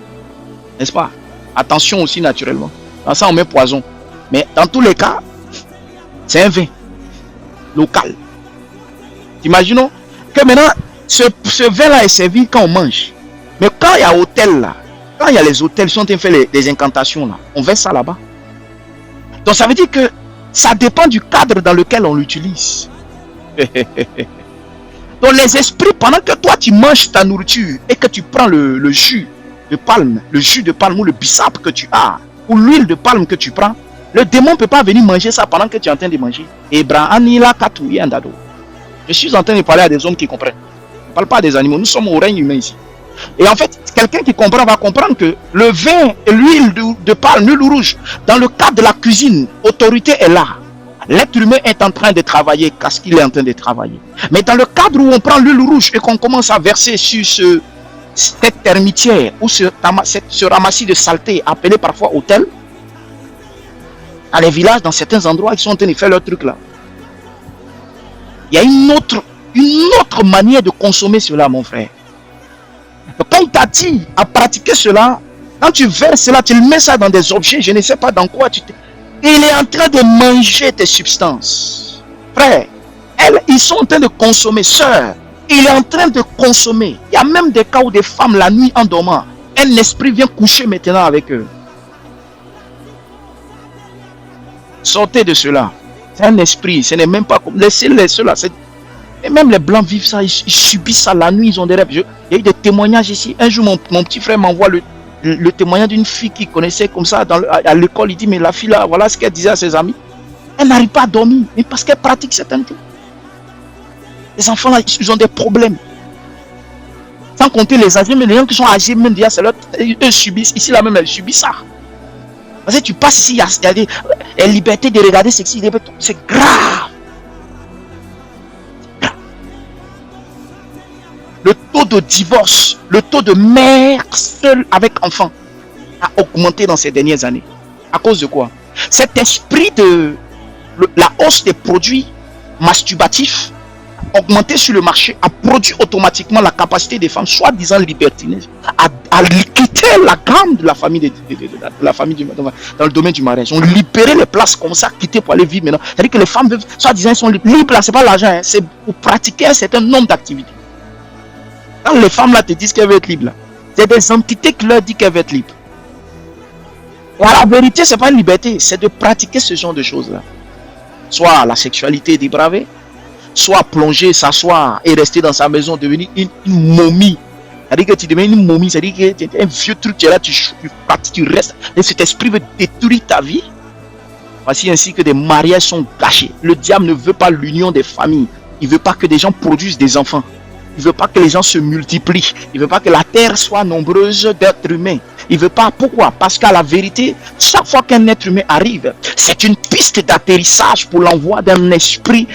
Speaker 1: N'est-ce pas? Attention aussi naturellement. Dans ça, on met poison. Mais dans tous les cas, c'est un vin local. Imaginons que maintenant, ce vin-là est servi quand on mange. Mais quand il y a hôtel là, quand il y a les hôtels qui sont en train de faire des incantations là, on verse ça là-bas. Donc ça veut dire que ça dépend du cadre dans lequel on l'utilise. Donc les esprits, pendant que toi tu manges ta nourriture et que tu prends le jus de palme ou le bissap que tu as, ou l'huile de palme que tu prends, le démon ne peut pas venir manger ça pendant que tu es en train de manger. Je suis en train de parler à des hommes qui comprennent. Je ne parle pas des animaux, nous sommes au règne humain ici. Et en fait, quelqu'un qui comprend va comprendre que le vin et l'huile de palme, l'huile rouge, dans le cadre de la cuisine, l'autorité est là. L'être humain est en train de travailler parce qu'il est en train de travailler. Mais dans le cadre où on prend l'huile rouge et qu'on commence à verser sur cette termitière ou ce ramassis de saleté appelé parfois hôtel, dans les villages, dans certains endroits, ils sont en train de faire leur truc là. Il y a une autre manière de consommer cela, mon frère. Quand il t'a dit à pratiquer cela, quand tu verses cela, tu le mets ça dans des objets, je ne sais pas dans quoi il est en train de manger tes substances. Frère, ils sont en train de consommer. Sœur, il est en train de consommer. Il y a même des cas où des femmes, la nuit en dormant, un esprit vient coucher maintenant avec eux. Sortez de cela. C'est un esprit, ce n'est même pas comme... Laissez-les cela. Et même les blancs vivent ça, ils subissent ça la nuit, ils ont des rêves. Il y a eu des témoignages ici. Un jour, mon petit frère m'envoie le témoignage d'une fille qu'il connaissait comme ça à l'école. Il dit, mais la fille là, voilà ce qu'elle disait à ses amis. Elle n'arrive pas à dormir, mais parce qu'elle pratique certaines choses. Les enfants là, ils ont des problèmes. Sans compter les âgés, mais les gens qui sont âgés, même déjà, eux subissent. Ici là même, elles subissent ça. Parce que tu passes ici, il y a des libertés de regarder sexy, c'est grave. Le taux de divorce, le taux de mère seule avec enfant a augmenté dans ces dernières années. À cause de quoi? Cet esprit de la hausse des produits masturbatifs augmenté sur le marché a produit automatiquement la capacité des femmes, soi-disant libertines, à quitter la gamme de la famille, dans le domaine du mariage. On libérait les places comme ça, quitter pour aller vivre maintenant. C'est-à-dire que les femmes, soi-disant, sont libres. Là, c'est pas l'argent, hein, c'est pour pratiquer un certain nombre d'activités. Quand les femmes là te disent qu'elles veulent être libres, c'est des entités qui leur disent qu'elles veulent être libres. Et à la vérité, c'est pas une liberté, c'est de pratiquer ce genre de choses-là. Soit la sexualité dépravée, soit plonger, s'asseoir et rester dans sa maison, devenir une momie. C'est-à-dire que tu deviens une momie, c'est-à-dire que tu es un vieux truc, tu es là, tu pratiques, tu restes. Et cet esprit veut détruire ta vie. Voici ainsi que des mariages sont gâchés. Le diable ne veut pas l'union des familles. Il ne veut pas que des gens produisent des enfants. Il ne veut pas que les gens se multiplient. Il ne veut pas que la terre soit nombreuse d'êtres humains. Il ne veut pas. Pourquoi? Parce qu'à la vérité, chaque fois qu'un être humain arrive, c'est une piste d'atterrissage pour l'envoi d'un esprit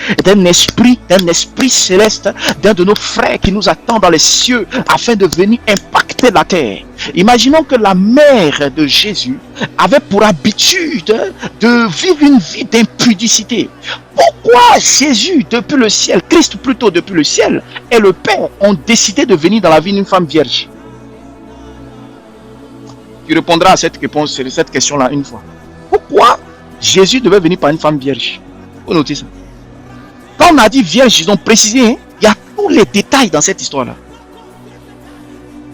Speaker 1: céleste, d'un de nos frères qui nous attend dans les cieux afin de venir impacter la terre. Imaginons que la mère de Jésus avait pour habitude de vivre une vie d'impudicité. Pourquoi Jésus, depuis le ciel, Christ plutôt depuis le ciel, et le Père ont décidé de venir dans la vie d'une femme vierge? Tu répondras à cette question-là une fois. Pourquoi Jésus devait venir par une femme vierge? Vous notez ça. Quand on a dit vierge, ils ont précisé, hein, il y a tous les détails dans cette histoire-là.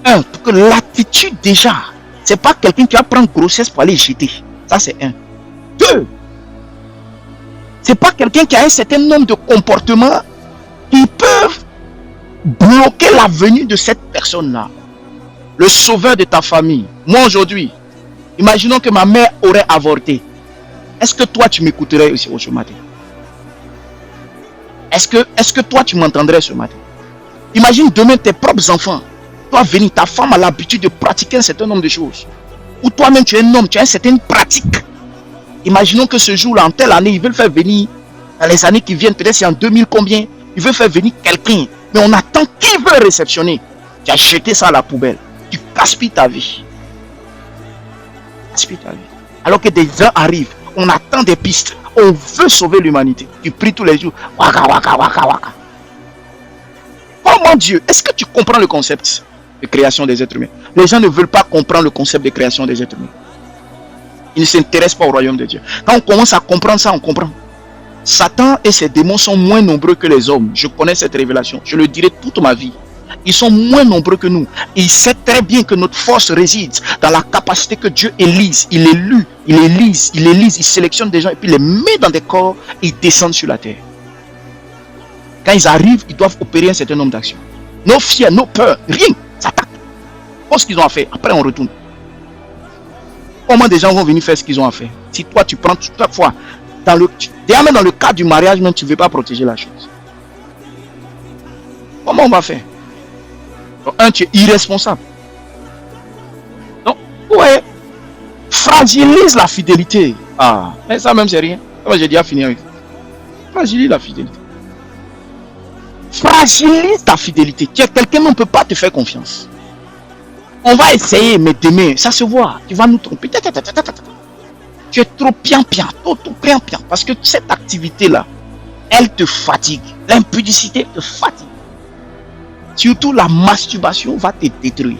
Speaker 1: Un, pour que l'attitude déjà, c'est pas quelqu'un qui va prendre grossesse pour aller jeter. Ça c'est un. Deux, c'est pas quelqu'un qui a un certain nombre de comportements qui peuvent bloquer la venue de cette personne-là. Le sauveur de ta famille. Moi aujourd'hui, imaginons que ma mère aurait avorté. Est-ce que toi tu m'écouterais aussi ce matin? Est-ce que toi tu m'entendrais ce matin? Imagine demain tes propres enfants. Toi venir, ta femme a l'habitude de pratiquer un certain nombre de choses. Ou toi-même tu es un homme, tu as une certaine pratique. Imaginons que ce jour-là, en telle année, ils veulent faire venir, dans les années qui viennent, peut-être c'est en 2000 combien, ils veulent faire venir quelqu'un. Mais on attend qui veut réceptionner. Tu as jeté ça à la poubelle. Tu gaspilles ta vie. Alors que des gens arrivent, on attend des pistes, on veut sauver l'humanité. Tu pries tous les jours. Waka, waka, waka, waka. Comment Comment Dieu? Est-ce que tu comprends le concept de création des êtres humains? Les gens ne veulent pas comprendre le concept de création des êtres humains. Ils ne s'intéressent pas au royaume de Dieu. Quand on commence à comprendre ça, on comprend. Satan et ses démons sont moins nombreux que les hommes. Je connais cette révélation. Je le dirai toute ma vie. Ils sont moins nombreux que nous. Et il sait très bien que notre force réside dans la capacité que Dieu élise. Il élise, il sélectionne des gens et puis les met dans des corps et ils descendent sur la terre. Quand ils arrivent, ils doivent opérer un certain nombre d'actions. Nos fiers, nos peurs, rien. Ça attaque. Pour ce qu'ils ont à faire. Après, on retourne. Comment des gens vont venir faire ce qu'ils ont à faire? Si toi, tu prends toute la fois, même dans le cadre du mariage, même, tu ne veux pas protéger la chose. Comment on va faire? Donc, tu es irresponsable. Donc, ouais, fragilise la fidélité. Ah, mais ça même, c'est rien. J'ai déjà fini avec ça. Fragilise la fidélité. Fragilise ta fidélité. Tu es quelqu'un, on ne peut pas te faire confiance. On va essayer, mais demain, ça se voit. Tu vas nous tromper. Tu es trop pian, trop pian. Parce que cette activité-là, elle te fatigue. L'impudicité te fatigue. Surtout la masturbation va te détruire.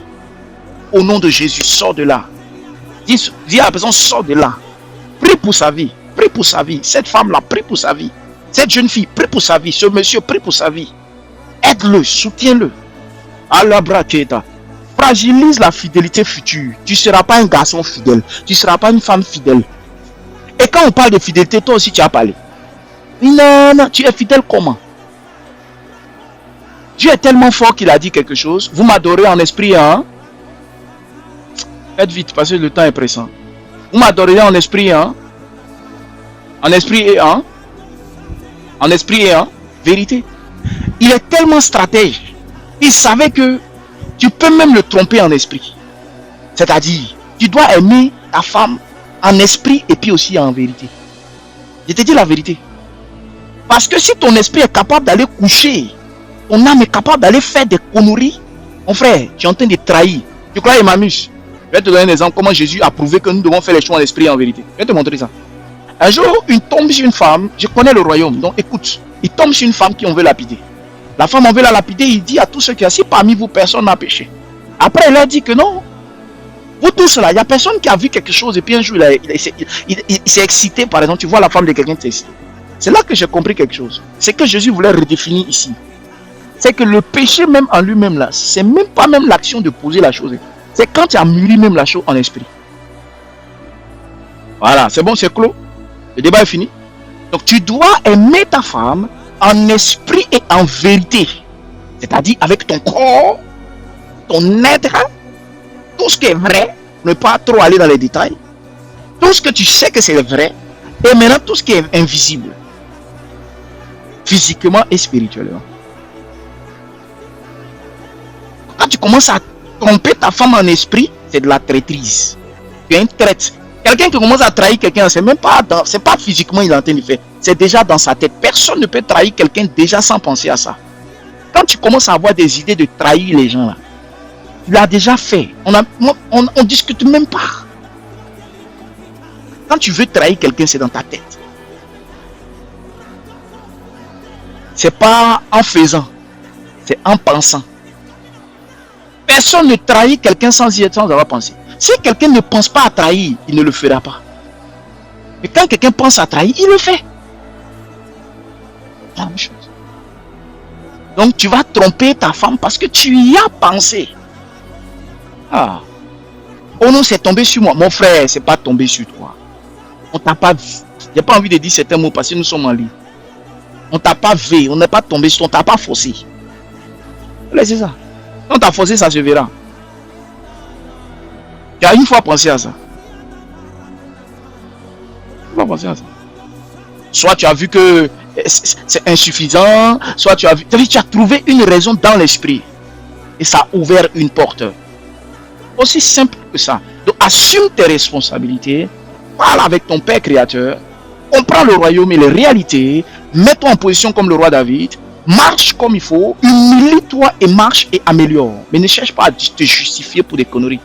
Speaker 1: Au nom de Jésus, sors de là. Dis à la personne, sors de là. Prie pour sa vie. Prie pour sa vie. Cette femme-là, prie pour sa vie. Cette jeune fille, prie pour sa vie. Ce monsieur, prie pour sa vie. Aide-le, soutiens-le. Allah braketa. Fragilise la fidélité future. Tu ne seras pas un garçon fidèle. Tu ne seras pas une femme fidèle. Et quand on parle de fidélité, toi aussi tu as parlé. Non, tu es fidèle comment? Dieu est tellement fort qu'il a dit quelque chose. Vous m'adorez en esprit, hein? Faites vite, parce que le temps est pressant. Vous m'adorez en esprit, hein? En esprit et en? En esprit et en vérité. Il est tellement stratège. Il savait que tu peux même le tromper en esprit. C'est-à-dire, tu dois aimer ta femme en esprit et puis aussi en vérité. Je te dis la vérité. Parce que si ton esprit est capable d'aller coucher, ton âme est capable d'aller faire des conneries, mon frère, tu es en train de trahir. Tu crois, Emmaüs? Je vais te donner un exemple comment Jésus a prouvé que nous devons faire les choses en esprit et en vérité. Je vais te montrer ça. Un jour, il tombe sur une femme, je connais le royaume, donc écoute, il tombe sur une femme qui on veut lapider. La femme on veut la lapider, il dit à tous ceux qui sont assis, parmi vous, personne n'a péché. Après, il leur dit que non. Vous tous là, il n'y a personne qui a vu quelque chose et puis un jour, il s'est excité, par exemple, tu vois la femme de quelqu'un qui s'est excité. C'est là que j'ai compris quelque chose. C'est que Jésus voulait redéfinir ici. C'est que le péché même en lui-même là, c'est même pas même l'action de poser la chose. C'est quand tu as mûri même la chose en esprit. Voilà, c'est bon, c'est clos. Le débat est fini. Donc tu dois aimer ta femme en esprit et en vérité. C'est-à-dire avec ton corps, ton être, tout ce qui est vrai, ne pas trop aller dans les détails. Tout ce que tu sais que c'est vrai, et maintenant tout ce qui est invisible. Physiquement et spirituellement. Quand tu commences à tromper ta femme en esprit, c'est de la traîtrise. Tu es une traite. Quelqu'un qui commence à trahir quelqu'un, c'est même pas c'est pas physiquement il est en train de faire. C'est déjà dans sa tête. Personne ne peut trahir quelqu'un déjà sans penser à ça. Quand tu commences à avoir des idées de trahir les gens là, tu l'as déjà fait. On discute même pas. Quand tu veux trahir quelqu'un, c'est dans ta tête. C'est pas en faisant, c'est en pensant. Personne ne trahit quelqu'un sans avoir pensé. Si quelqu'un ne pense pas à trahir, il ne le fera pas. Mais quand quelqu'un pense à trahir, il le fait. La même chose. Donc tu vas tromper ta femme parce que tu y as pensé. Ah. Oh non, c'est tombé sur moi. Mon frère, c'est pas tombé sur toi. On t'a pas vu. J'ai pas envie de dire certains mots parce que nous sommes en ligne. On t'a pas vu, on n'est pas tombé sur toi, on t'a pas forcé. C'est ça. On t'a forcé, ça se verra. Tu as une fois pensé à ça. Tu vas penser à ça. Soit tu as vu que c'est insuffisant, soit tu as vu. Tu as trouvé une raison dans l'esprit. Et ça a ouvert une porte. Aussi simple que ça. Donc assume tes responsabilités. Parle avec ton Père Créateur. Comprends le royaume et les réalités. Mets-toi en position comme le roi David. Marche comme il faut. Humilie-toi et marche et améliore. Mais ne cherche pas à te justifier pour des conneries.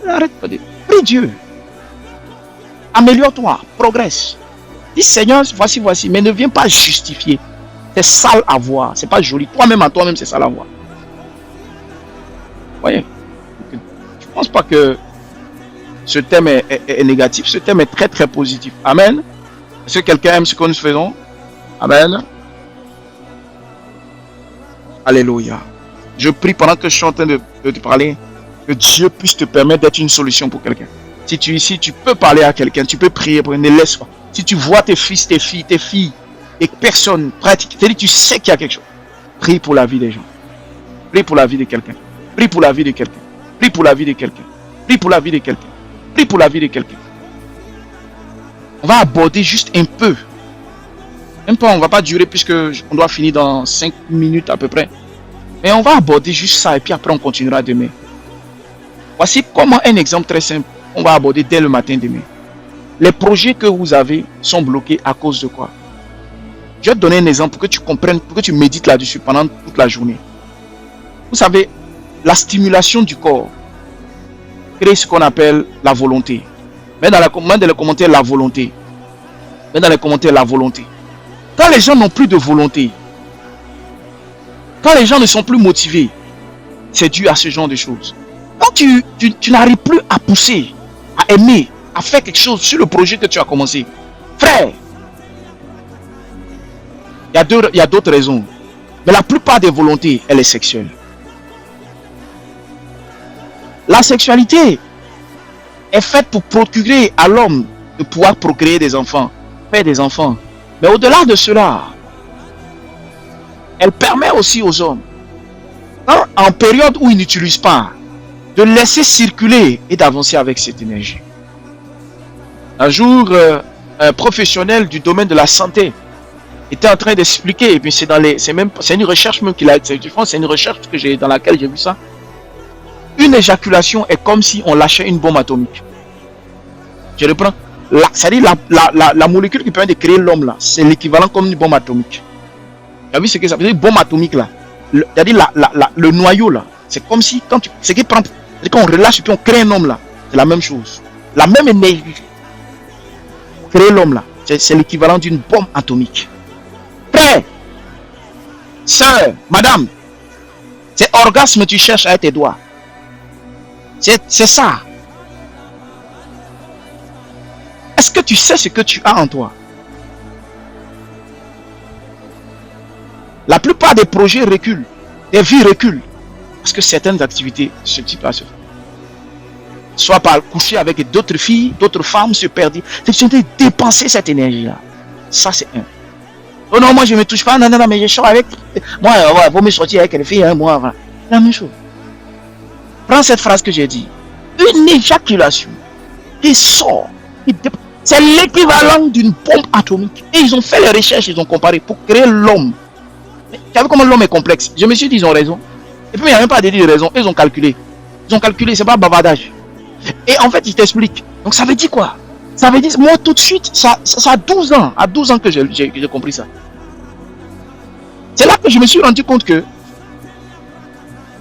Speaker 1: Arrête pas de... Prie Dieu. Améliore-toi. Progresse. Dis Seigneur, voici. Mais ne viens pas justifier. C'est sale à voir. C'est pas joli. Toi-même à toi-même, c'est sale à voir. voyez, je ne pense pas que ce thème est négatif. Ce thème est très très positif. Amen. Est-ce que quelqu'un aime ce que nous faisons? Amen. Alléluia. Je prie pendant que je suis en train de te parler, que Dieu puisse te permettre d'être une solution pour quelqu'un. Si tu es ici, tu peux parler à quelqu'un, tu peux prier pour ne laisse pas. Si tu vois tes fils, tes filles, et que personne pratique, c'est-à-dire tu sais qu'il y a quelque chose. Prie pour la vie des gens. Prie pour la vie de quelqu'un. Prie pour la vie de quelqu'un. Prie pour la vie de quelqu'un. Prie pour la vie de quelqu'un. Prie pour la vie de quelqu'un. On va aborder juste un peu. Même pas, on ne va pas durer puisque on doit finir dans 5 minutes à peu près. Mais on va aborder juste ça et puis après on continuera demain. Voici comment un exemple très simple. On va aborder dès le matin demain. Les projets que vous avez sont bloqués à cause de quoi? Je vais te donner un exemple pour que tu comprennes, pour que tu médites là-dessus pendant toute la journée. Vous savez, la stimulation du corps crée ce qu'on appelle la volonté. Mets dans les commentaires la volonté. Mets dans les commentaires la volonté. Quand les gens n'ont plus de volonté, quand les gens ne sont plus motivés, c'est dû à ce genre de choses. Quand tu n'arrives plus à pousser, à aimer, à faire quelque chose sur le projet que tu as commencé, frère, il y a d'autres raisons. Mais la plupart des volontés, elle est sexuelle. La sexualité est faite pour procurer à l'homme de pouvoir procréer des enfants, faire des enfants. Mais au-delà de cela, elle permet aussi aux hommes, en période où ils n'utilisent pas, de laisser circuler et d'avancer avec cette énergie. Un jour, un professionnel du domaine de la santé était en train d'expliquer, et puis c'est une recherche même qu'il a été, c'est une recherche dans laquelle j'ai vu ça. Une éjaculation est comme si on lâchait une bombe atomique. Je reprends. C'est-à-dire la molécule qui permet de créer l'homme là, c'est l'équivalent comme une bombe atomique. Tu as vu ce que ça veut dire, bombe atomique là? C'est-à-dire le noyau là, c'est comme si quand on relâche et puis on crée un homme là, c'est la même chose. La même énergie. Créer l'homme là, c'est l'équivalent d'une bombe atomique. Frère, sœur, madame, c'est orgasme tu cherches avec tes doigts. C'est ça. Est-ce que tu sais ce que tu as en toi? La plupart des projets reculent, des vies reculent, parce que certaines activités se type à se faire. Soit par coucher avec d'autres filles, d'autres femmes, se perdre. C'est de dépenser cette énergie-là. Ça, c'est un. Oh non, moi je ne me touche pas. Non, mais je sors avec. Moi, il faut me sortir avec une fille. Moi, voilà. La même chose. Prends cette phrase que j'ai dit. Une éjaculation qui sort. C'est l'équivalent d'une bombe atomique. Et ils ont fait les recherches, ils ont comparé pour créer l'homme. Tu as vu comment l'homme est complexe? Je me suis dit, ils ont raison. Et puis, il n'y a même pas de raison. Ils ont calculé. Ils ont calculé, c'est pas bavardage. Et en fait, ils t'expliquent. Donc, ça veut dire quoi? Ça veut dire, moi, tout de suite, ça a 12 ans. À 12 ans que j'ai compris ça. C'est là que je me suis rendu compte que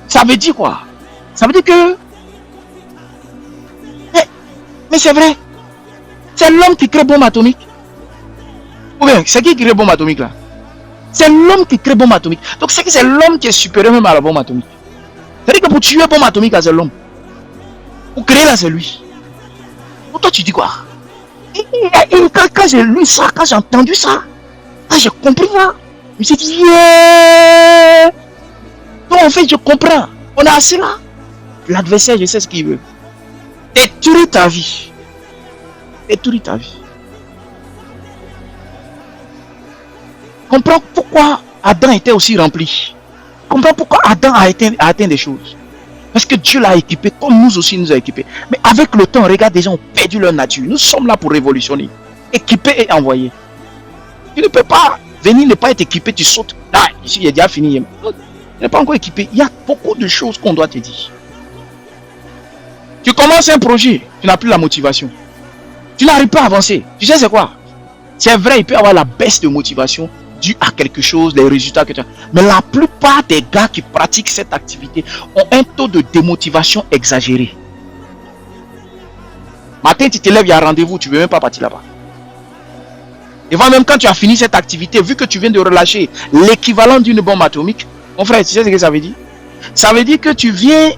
Speaker 1: ça veut dire quoi? Ça veut dire que mais c'est vrai. C'est l'homme qui crée bombe atomique. Ou bien, c'est qui crée bombe atomique là? C'est l'homme qui crée bombe atomique. Donc c'est que c'est l'homme qui est supérieur même à la bombe atomique. C'est-à-dire que pour tuer bombe atomique là, c'est l'homme. Pour créer là, c'est lui. Pour toi, tu dis quoi? Et quand j'ai lu ça, quand j'ai entendu ça, quand j'ai compris ça, je me suis dit, yeah! Donc en fait, je comprends. On est assez là. L'adversaire, je sais ce qu'il veut. Détruire ta vie. Détruire ta vie. Comprends pourquoi Adam était aussi rempli. Comprends pourquoi Adam a atteint des choses. Parce que Dieu l'a équipé comme nous aussi nous a équipés. Mais avec le temps, regarde, des gens ont perdu leur nature. Nous sommes là pour révolutionner. Équipés et envoyés. Tu ne peux pas venir ne pas être équipé, tu sautes. Là, ici, il est déjà fini. Tu n'es pas encore équipé. Il y a beaucoup de choses qu'on doit te dire. Tu commences un projet, tu n'as plus la motivation. Tu n'arrives pas à avancer. Tu sais c'est quoi? C'est vrai, il peut y avoir la baisse de motivation due à quelque chose, les résultats que tu as. Mais la plupart des gars qui pratiquent cette activité ont un taux de démotivation exagéré. Matin, tu te lèves, il y a un rendez-vous, tu ne veux même pas partir là-bas. Et voilà, même quand tu as fini cette activité, vu que tu viens de relâcher l'équivalent d'une bombe atomique, mon frère, tu sais ce que ça veut dire? Ça veut dire que tu viens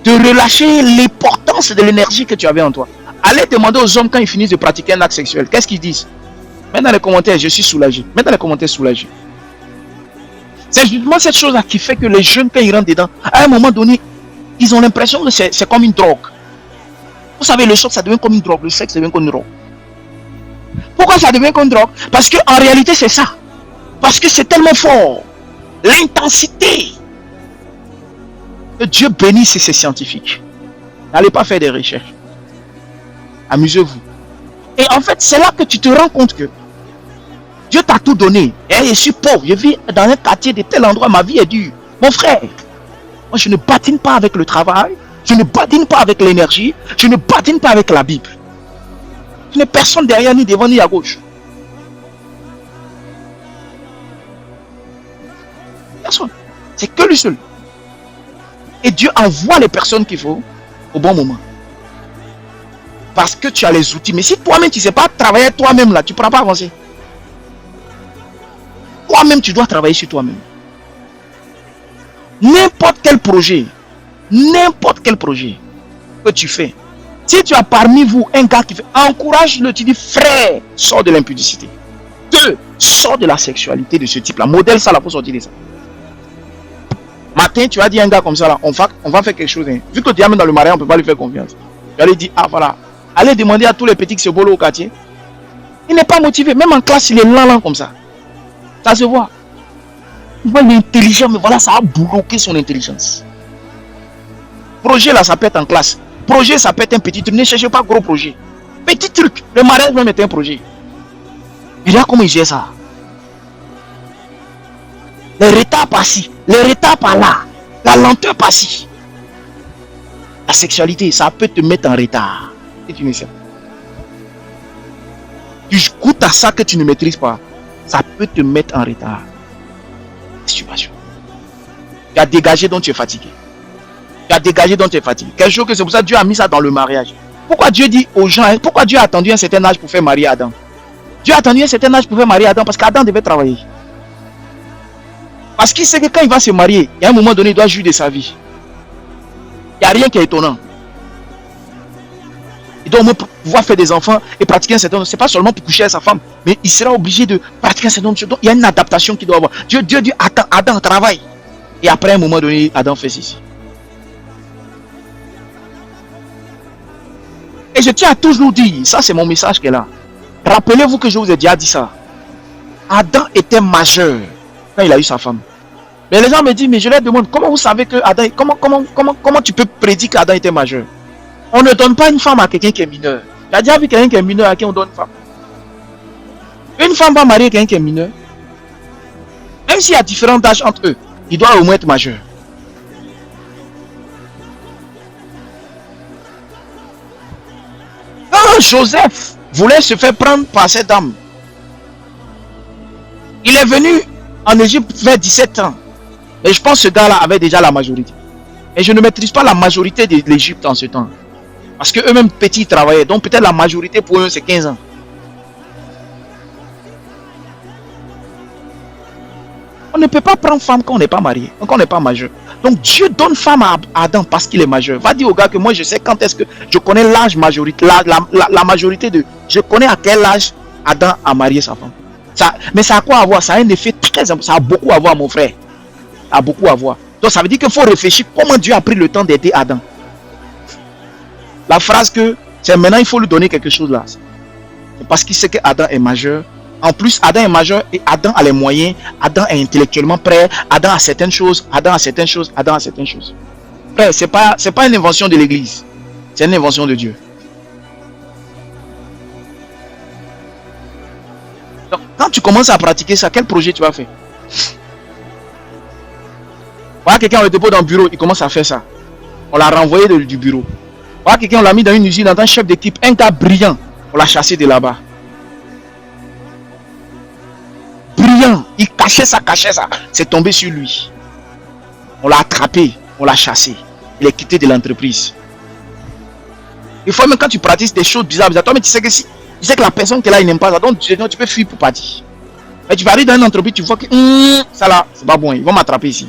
Speaker 1: de relâcher l'importance de l'énergie que tu avais en toi. Allez demander aux hommes quand ils finissent de pratiquer un acte sexuel, qu'est-ce qu'ils disent? Mets dans les commentaires, je suis soulagé. Mets dans les commentaires, soulagé. C'est justement cette chose-là qui fait que les jeunes, quand ils rentrent dedans, à un moment donné, ils ont l'impression que c'est comme une drogue. Vous savez, le sexe, ça devient comme une drogue. Le sexe devient comme une drogue. Pourquoi ça devient comme une drogue? Parce qu'en réalité, c'est ça. Parce que c'est tellement fort. L'intensité. Que Dieu bénisse ces scientifiques. N'allez pas faire des recherches. Amusez-vous. Et en fait, c'est là que tu te rends compte que Dieu t'a tout donné. Et je suis pauvre. Je vis dans un quartier de tel endroit. Ma vie est dure. Mon frère, moi je ne badine pas avec le travail. Je ne badine pas avec l'énergie. Je ne badine pas avec la Bible. Je n'ai personne derrière, ni devant, ni à gauche. Personne. C'est que lui seul. Et Dieu envoie les personnes qu'il faut au bon moment. Parce que tu as les outils. Mais si toi-même tu ne sais pas travailler toi-même là, tu ne pourras pas avancer. Toi-même, tu dois travailler sur toi-même. N'importe quel projet que tu fais, si tu as parmi vous un gars qui fait, encourage-le, tu dis frère, sors de l'impudicité. 2, sors de la sexualité de ce type-là. Modèle ça là pour sortir de ça. Matin, tu as dit à un gars comme ça là, on va faire quelque chose. Hein. Vu que le diable dans le mariage, on ne peut pas lui faire confiance. Tu allais dire, ah voilà, allez demander à tous les petits qui se bolent au quartier. Il n'est pas motivé, même en classe, il est lent comme ça. Ça se voit. Il est intelligent, mais voilà, ça a bloqué son intelligence. Projet là, ça peut être en classe. Projet, ça peut être un petit truc. Ne cherchez pas gros projet. Petit truc. Le mariage même est un projet. Il regarde comment il gère ça. Les retards par-ci, les retards par-là, la lenteur par-ci. La sexualité, ça peut te mettre en retard. Et tu ne sais pas. Tu goûtes à ça que tu ne maîtrises pas. Ça peut te mettre en retard. Situation. Tu as dégagé donc tu es fatigué. Tu as dégagé donc tu es fatigué. Quelque chose que c'est pour ça que Dieu a mis ça dans le mariage. Pourquoi Dieu dit aux gens, pourquoi Dieu a attendu un certain âge pour faire marier Adam? Dieu a attendu un certain âge pour faire marier Adam parce qu'Adam devait travailler. Parce qu'il sait que quand il va se marier, il y a un moment donné, il doit jouir de sa vie. Il n'y a rien qui est étonnant. Il doit au moins pouvoir faire des enfants et pratiquer un certain nombre. Ce n'est pas seulement pour coucher avec sa femme, mais il sera obligé de pratiquer un certain nombre de choses. Donc, il y a une adaptation qu'il doit avoir. Dieu dit, attends, Adam travaille. Et après un moment donné, Adam fait ceci. Et je tiens à toujours dire, ça c'est mon message qui est là. Rappelez-vous que je vous ai déjà dit ça. Adam était majeur quand il a eu sa femme. Mais les gens me disent, mais je leur demande, comment vous savez que Adam, comment tu peux prédire qu'Adam était majeur? On ne donne pas une femme à quelqu'un qui est mineur. Tu as déjà vu quelqu'un qui est mineur à qui on donne une femme? Une femme va marier quelqu'un qui est mineur. Même s'il y a différents âges entre eux, il doit au moins être majeur. Quand Joseph voulait se faire prendre par cette dame, il est venu en Égypte vers 17 ans. Et je pense que ce gars-là avait déjà la majorité. Et je ne maîtrise pas la majorité de l'Égypte en ce temps. Parce qu'eux-mêmes petits travaillaient. Donc peut-être la majorité pour eux c'est 15 ans. On ne peut pas prendre femme quand on n'est pas marié, quand on n'est pas majeur. Donc Dieu donne femme à Adam parce qu'il est majeur. Va dire au gars que moi je sais quand est-ce que je connais l'âge majorité, la majorité de... Je connais à quel âge Adam a marié sa femme. Ça, mais ça a quoi à voir? Ça a un effet très important. Ça a beaucoup à voir mon frère. Ça a beaucoup à voir. Donc ça veut dire qu'il faut réfléchir comment Dieu a pris le temps d'aider Adam. La phrase que c'est maintenant il faut lui donner quelque chose là. C'est parce qu'il sait que Adam est majeur. En plus, Adam est majeur et Adam a les moyens. Adam est intellectuellement prêt. Adam a certaines choses. Adam a certaines choses. Adam a certaines choses. Frère, c'est pas une invention de l'église. C'est une invention de Dieu. Donc, quand tu commences à pratiquer ça, quel projet tu vas faire? Voilà quelqu'un, on le dépose dans le bureau, il commence à faire ça. On l'a renvoyé du bureau. Voilà quelqu'un, on l'a mis dans une usine, dans un chef d'équipe, un gars brillant. On l'a chassé de là-bas. Brillant, il cachait ça. C'est tombé sur lui. On l'a attrapé, on l'a chassé. Il est quitté de l'entreprise. Des fois, même quand tu pratiques des choses bizarres, toi, mais tu sais que la personne qui est là, il n'aime pas ça. Donc, tu peux fuir pour partir. Mais tu vas arriver dans une entreprise, tu vois que ça là, c'est pas bon, ils vont m'attraper ici.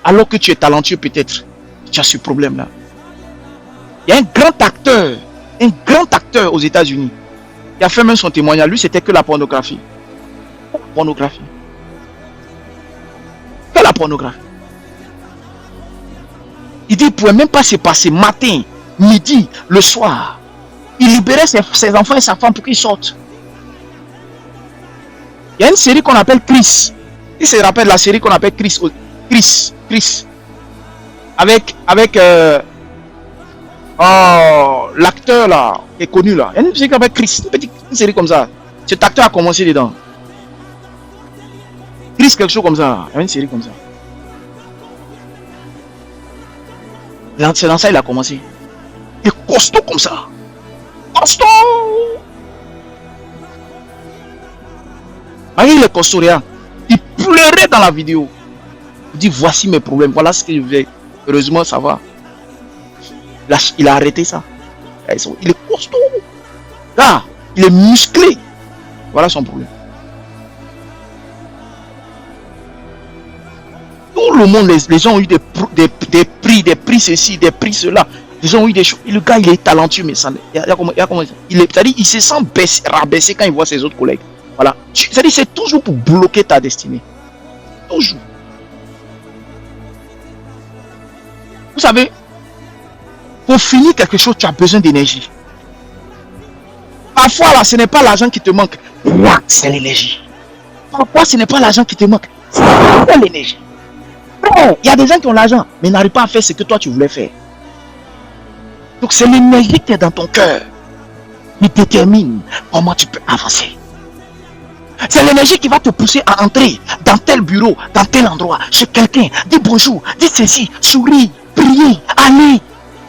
Speaker 1: alors que tu es talentueux peut-être. Tu as ce problème-là. Il y a un grand acteur aux États-Unis, qui a fait même son témoignage. Lui, c'était que la pornographie. Pornographie. Que la pornographie. Il dit, il ne pouvait même pas se passer matin, midi, le soir. Il libérait ses enfants et sa femme pour qu'ils sortent. Il y a une série qu'on appelle Chris. Il se rappelle la série qu'on appelle Chris. Chris. Avec l'acteur là, qui est connu là. Il y a une série qu'on appelle Chris. Une série comme ça. Cet acteur a commencé dedans. Chris, quelque chose comme ça. Il y a une série comme ça. C'est dans ça qu'il a commencé. Il est costaud comme ça. Costaud. Il est costaud, regarde. Il pleurait dans la vidéo. Il dit, voici mes problèmes. Voilà ce que je fais. Heureusement, ça va. Il a arrêté ça. Il est costaud. Là, il est musclé. Voilà son problème. Tout le monde, les gens ont eu des prix ceci, des prix cela. Les gens ont eu des choses. Et le gars, il est talentueux, mais ça, c'est-à-dire, il se sent rabaissé quand il voit ses autres collègues. Voilà. C'est-à-dire, c'est toujours pour bloquer ta destinée. Toujours. Vous savez, pour finir quelque chose, tu as besoin d'énergie. Parfois, là, ce n'est pas l'argent qui te manque. C'est l'énergie. Parfois, ce n'est pas l'argent qui te manque. C'est l'énergie. Il y a des gens qui ont l'argent, mais n'arrivent pas à faire ce que toi, tu voulais faire. Donc, c'est l'énergie qui est dans ton cœur qui détermine comment tu peux avancer. C'est l'énergie qui va te pousser à entrer dans tel bureau, dans tel endroit, chez quelqu'un, dis bonjour, dis ceci, souris, prier, aller.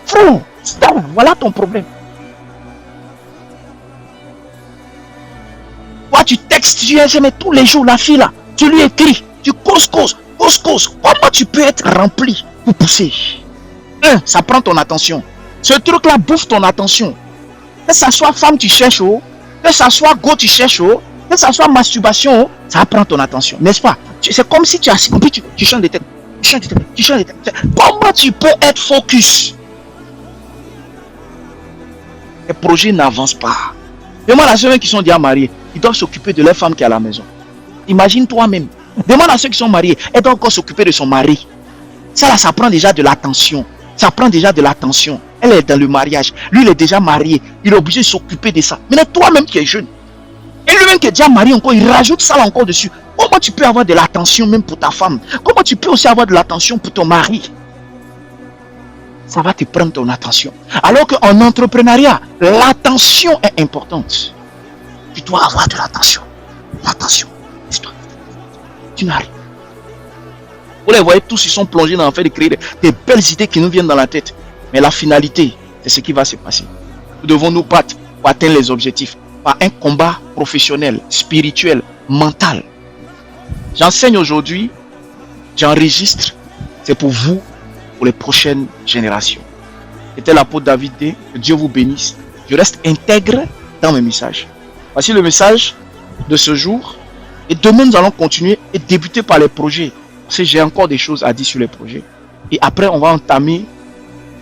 Speaker 1: Frère, voilà ton problème. Toi, tu textes, tu SMS tous les jours, la fille là, tu lui écris, tu causes. Comment tu peux être rempli pour pousser? Ça prend ton attention. Ce truc-là bouffe ton attention. Que ça soit femme, tu cherches, que ça soit go, tu cherches, que ça soit masturbation, ça prend ton attention, n'est-ce pas? C'est comme si tu as assis, tu changes de tête, tu changes de tête. Comment tu peux être focus? Les projets n'avancent pas. Demande à ceux qui sont déjà mariés, ils doivent s'occuper de leur femme qui est à la maison. Imagine toi-même. Demande à ceux qui sont mariés, elle doit encore s'occuper de son mari. Ça là, ça prend déjà de l'attention. Elle est dans le mariage. Lui, il est déjà marié. Il est obligé de s'occuper de ça. Maintenant, toi-même qui es jeune, et lui-même qui est déjà marié encore, il rajoute ça là encore dessus. Comment tu peux avoir de l'attention même pour ta femme? Comment tu peux aussi avoir de l'attention pour ton mari? Ça va te prendre ton attention. Alors qu'en entrepreneuriat, l'attention est importante. Tu dois avoir de l'attention. L'attention. Tu n'arrives. Vous les voyez tous, ils sont plongés dans le fait de créer des belles idées qui nous viennent dans la tête. Mais la finalité, c'est ce qui va se passer. Nous devons nous battre pour atteindre les objectifs. Par un combat professionnel, spirituel, mental. J'enseigne aujourd'hui, j'enregistre. C'est pour vous, pour les prochaines générations. C'était l'apôtre David D. Que Dieu vous bénisse. Je reste intègre dans mes messages. Voici le message de ce jour. Et demain, nous allons continuer et débuter par les projets. Parce que j'ai encore des choses à dire sur les projets. Et après, on va entamer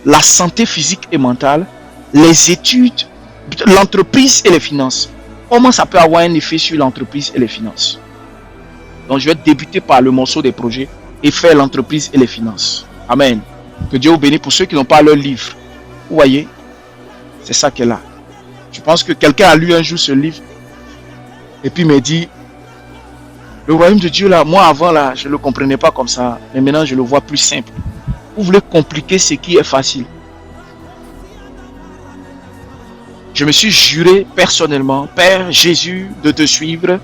Speaker 1: la santé physique et mentale, les études, l'entreprise et les finances. Comment ça peut avoir un effet sur l'entreprise et les finances? Donc, je vais débuter par le morceau des projets et faire l'entreprise et les finances. Amen. Que Dieu vous bénisse. Pour ceux qui n'ont pas leur livre. Vous voyez, c'est ça qui est là. Je pense que quelqu'un a lu un jour ce livre et puis me dit, le royaume de Dieu là, moi avant là, je ne le comprenais pas comme ça, mais maintenant je le vois plus simple. Vous voulez compliquer ce qui est facile. Je me suis juré personnellement, Père Jésus, de te suivre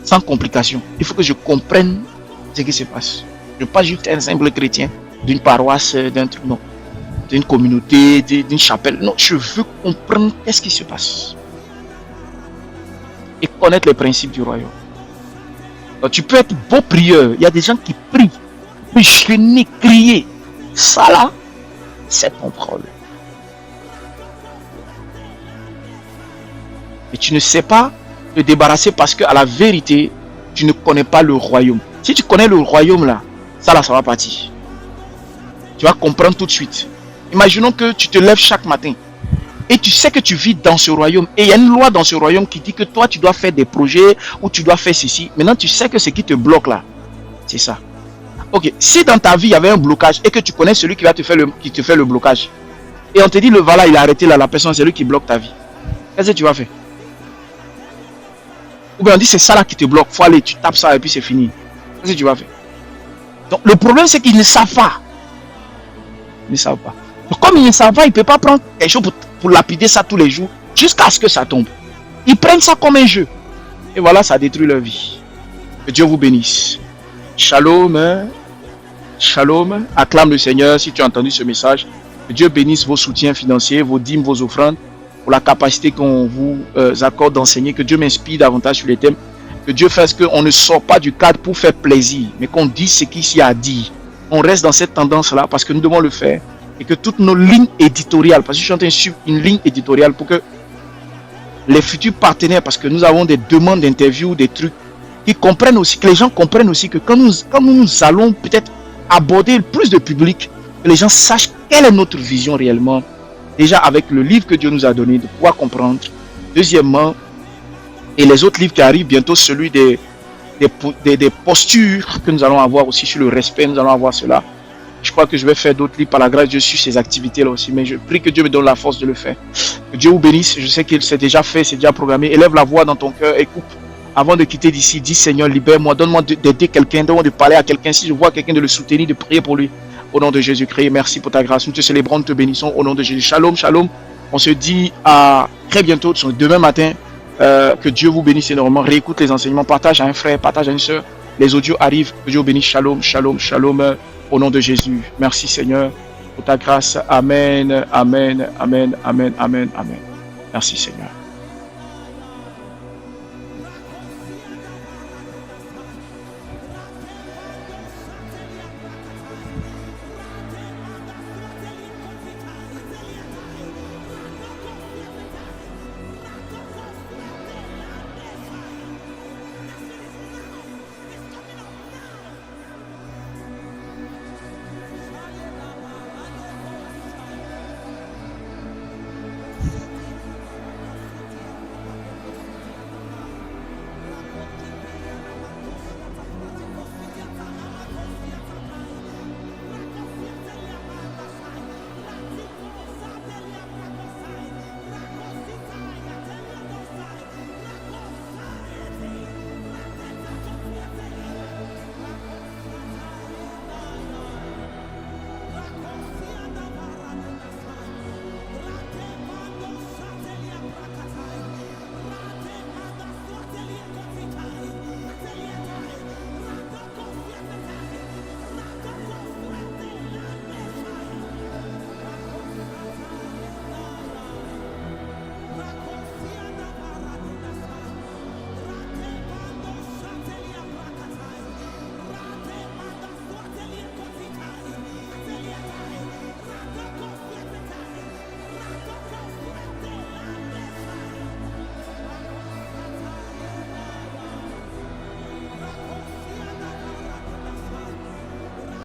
Speaker 1: sans complication. Il faut que je comprenne ce qui se passe. Je ne suis pas juste un simple chrétien d'une paroisse, d'un truc, non, d'une communauté, d'une chapelle. Non, je veux comprendre qu'est-ce qui se passe. Et connaître les principes du royaume. Donc, tu peux être beau prieur. Il y a des gens qui prient. Puis jeûner, crier. Ça là, c'est ton problème. Et tu ne sais pas te débarrasser parce qu'à la vérité, tu ne connais pas le royaume. Si tu connais le royaume là, ça va partir. Tu vas comprendre tout de suite. Imaginons que tu te lèves chaque matin et tu sais que tu vis dans ce royaume. Et il y a une loi dans ce royaume qui dit que toi, tu dois faire des projets ou tu dois faire ceci. Maintenant, tu sais que ce qui te bloque là, c'est ça. Ok, si dans ta vie, il y avait un blocage et que tu connais celui qui te fait le blocage, et on te dit, le voilà, il a arrêté là, la personne, c'est lui qui bloque ta vie. Qu'est-ce que tu vas faire? Ou bien on dit, c'est ça là qui te bloque. Faut aller, tu tapes ça et puis c'est fini. Qu'est-ce que tu vas faire? Donc, le problème, c'est qu'ils ne savent pas. Ils ne savent pas. Donc, comme ils ne savent pas, ils ne peuvent pas prendre quelque chose pour lapider ça tous les jours jusqu'à ce que ça tombe. Ils prennent ça comme un jeu. Et voilà, ça détruit leur vie. Que Dieu vous bénisse. Shalom. Shalom. Acclame le Seigneur si tu as entendu ce message. Que Dieu bénisse vos soutiens financiers, vos dîmes, vos offrandes, pour la capacité qu'on vous accorde d'enseigner. Que Dieu m'inspire davantage sur les thèmes. Que Dieu fasse qu'on ne sort pas du cadre pour faire plaisir, mais qu'on dise ce qu'il y a à dire. On reste dans cette tendance-là parce que nous devons le faire. Et que toutes nos lignes éditoriales, parce que je suis en train de suivre une ligne éditoriale pour que les futurs partenaires, parce que nous avons des demandes d'interview, des trucs, qui comprennent aussi, que les gens comprennent aussi que quand nous allons peut-être aborder plus de public, que les gens sachent quelle est notre vision réellement. Déjà avec le livre que Dieu nous a donné, de pouvoir comprendre. Deuxièmement, et les autres livres qui arrivent bientôt, celui des postures que nous allons avoir aussi sur le respect, nous allons avoir cela. Je crois que je vais faire d'autres livres par la grâce de Dieu sur ces activités-là aussi, mais je prie que Dieu me donne la force de le faire. Que Dieu vous bénisse, je sais qu'il s'est déjà fait, c'est déjà programmé. Élève la voix dans ton cœur, écoute. Avant de quitter d'ici, dis Seigneur, libère-moi, donne-moi d'aider quelqu'un, donne-moi de parler à quelqu'un. Si je vois quelqu'un, de le soutenir, de prier pour lui. Au nom de Jésus-Christ, merci pour ta grâce. Nous te célébrons, nous te bénissons au nom de Jésus. Shalom, shalom. On se dit à très bientôt, demain matin. Que Dieu vous bénisse énormément. Réécoute les enseignements, partage à un frère, partage à une soeur. Les audios arrivent. Que Dieu vous bénisse. Shalom, shalom, shalom. Au nom de Jésus. Merci Seigneur pour ta grâce. Amen, amen, amen, amen, amen, amen. Merci Seigneur.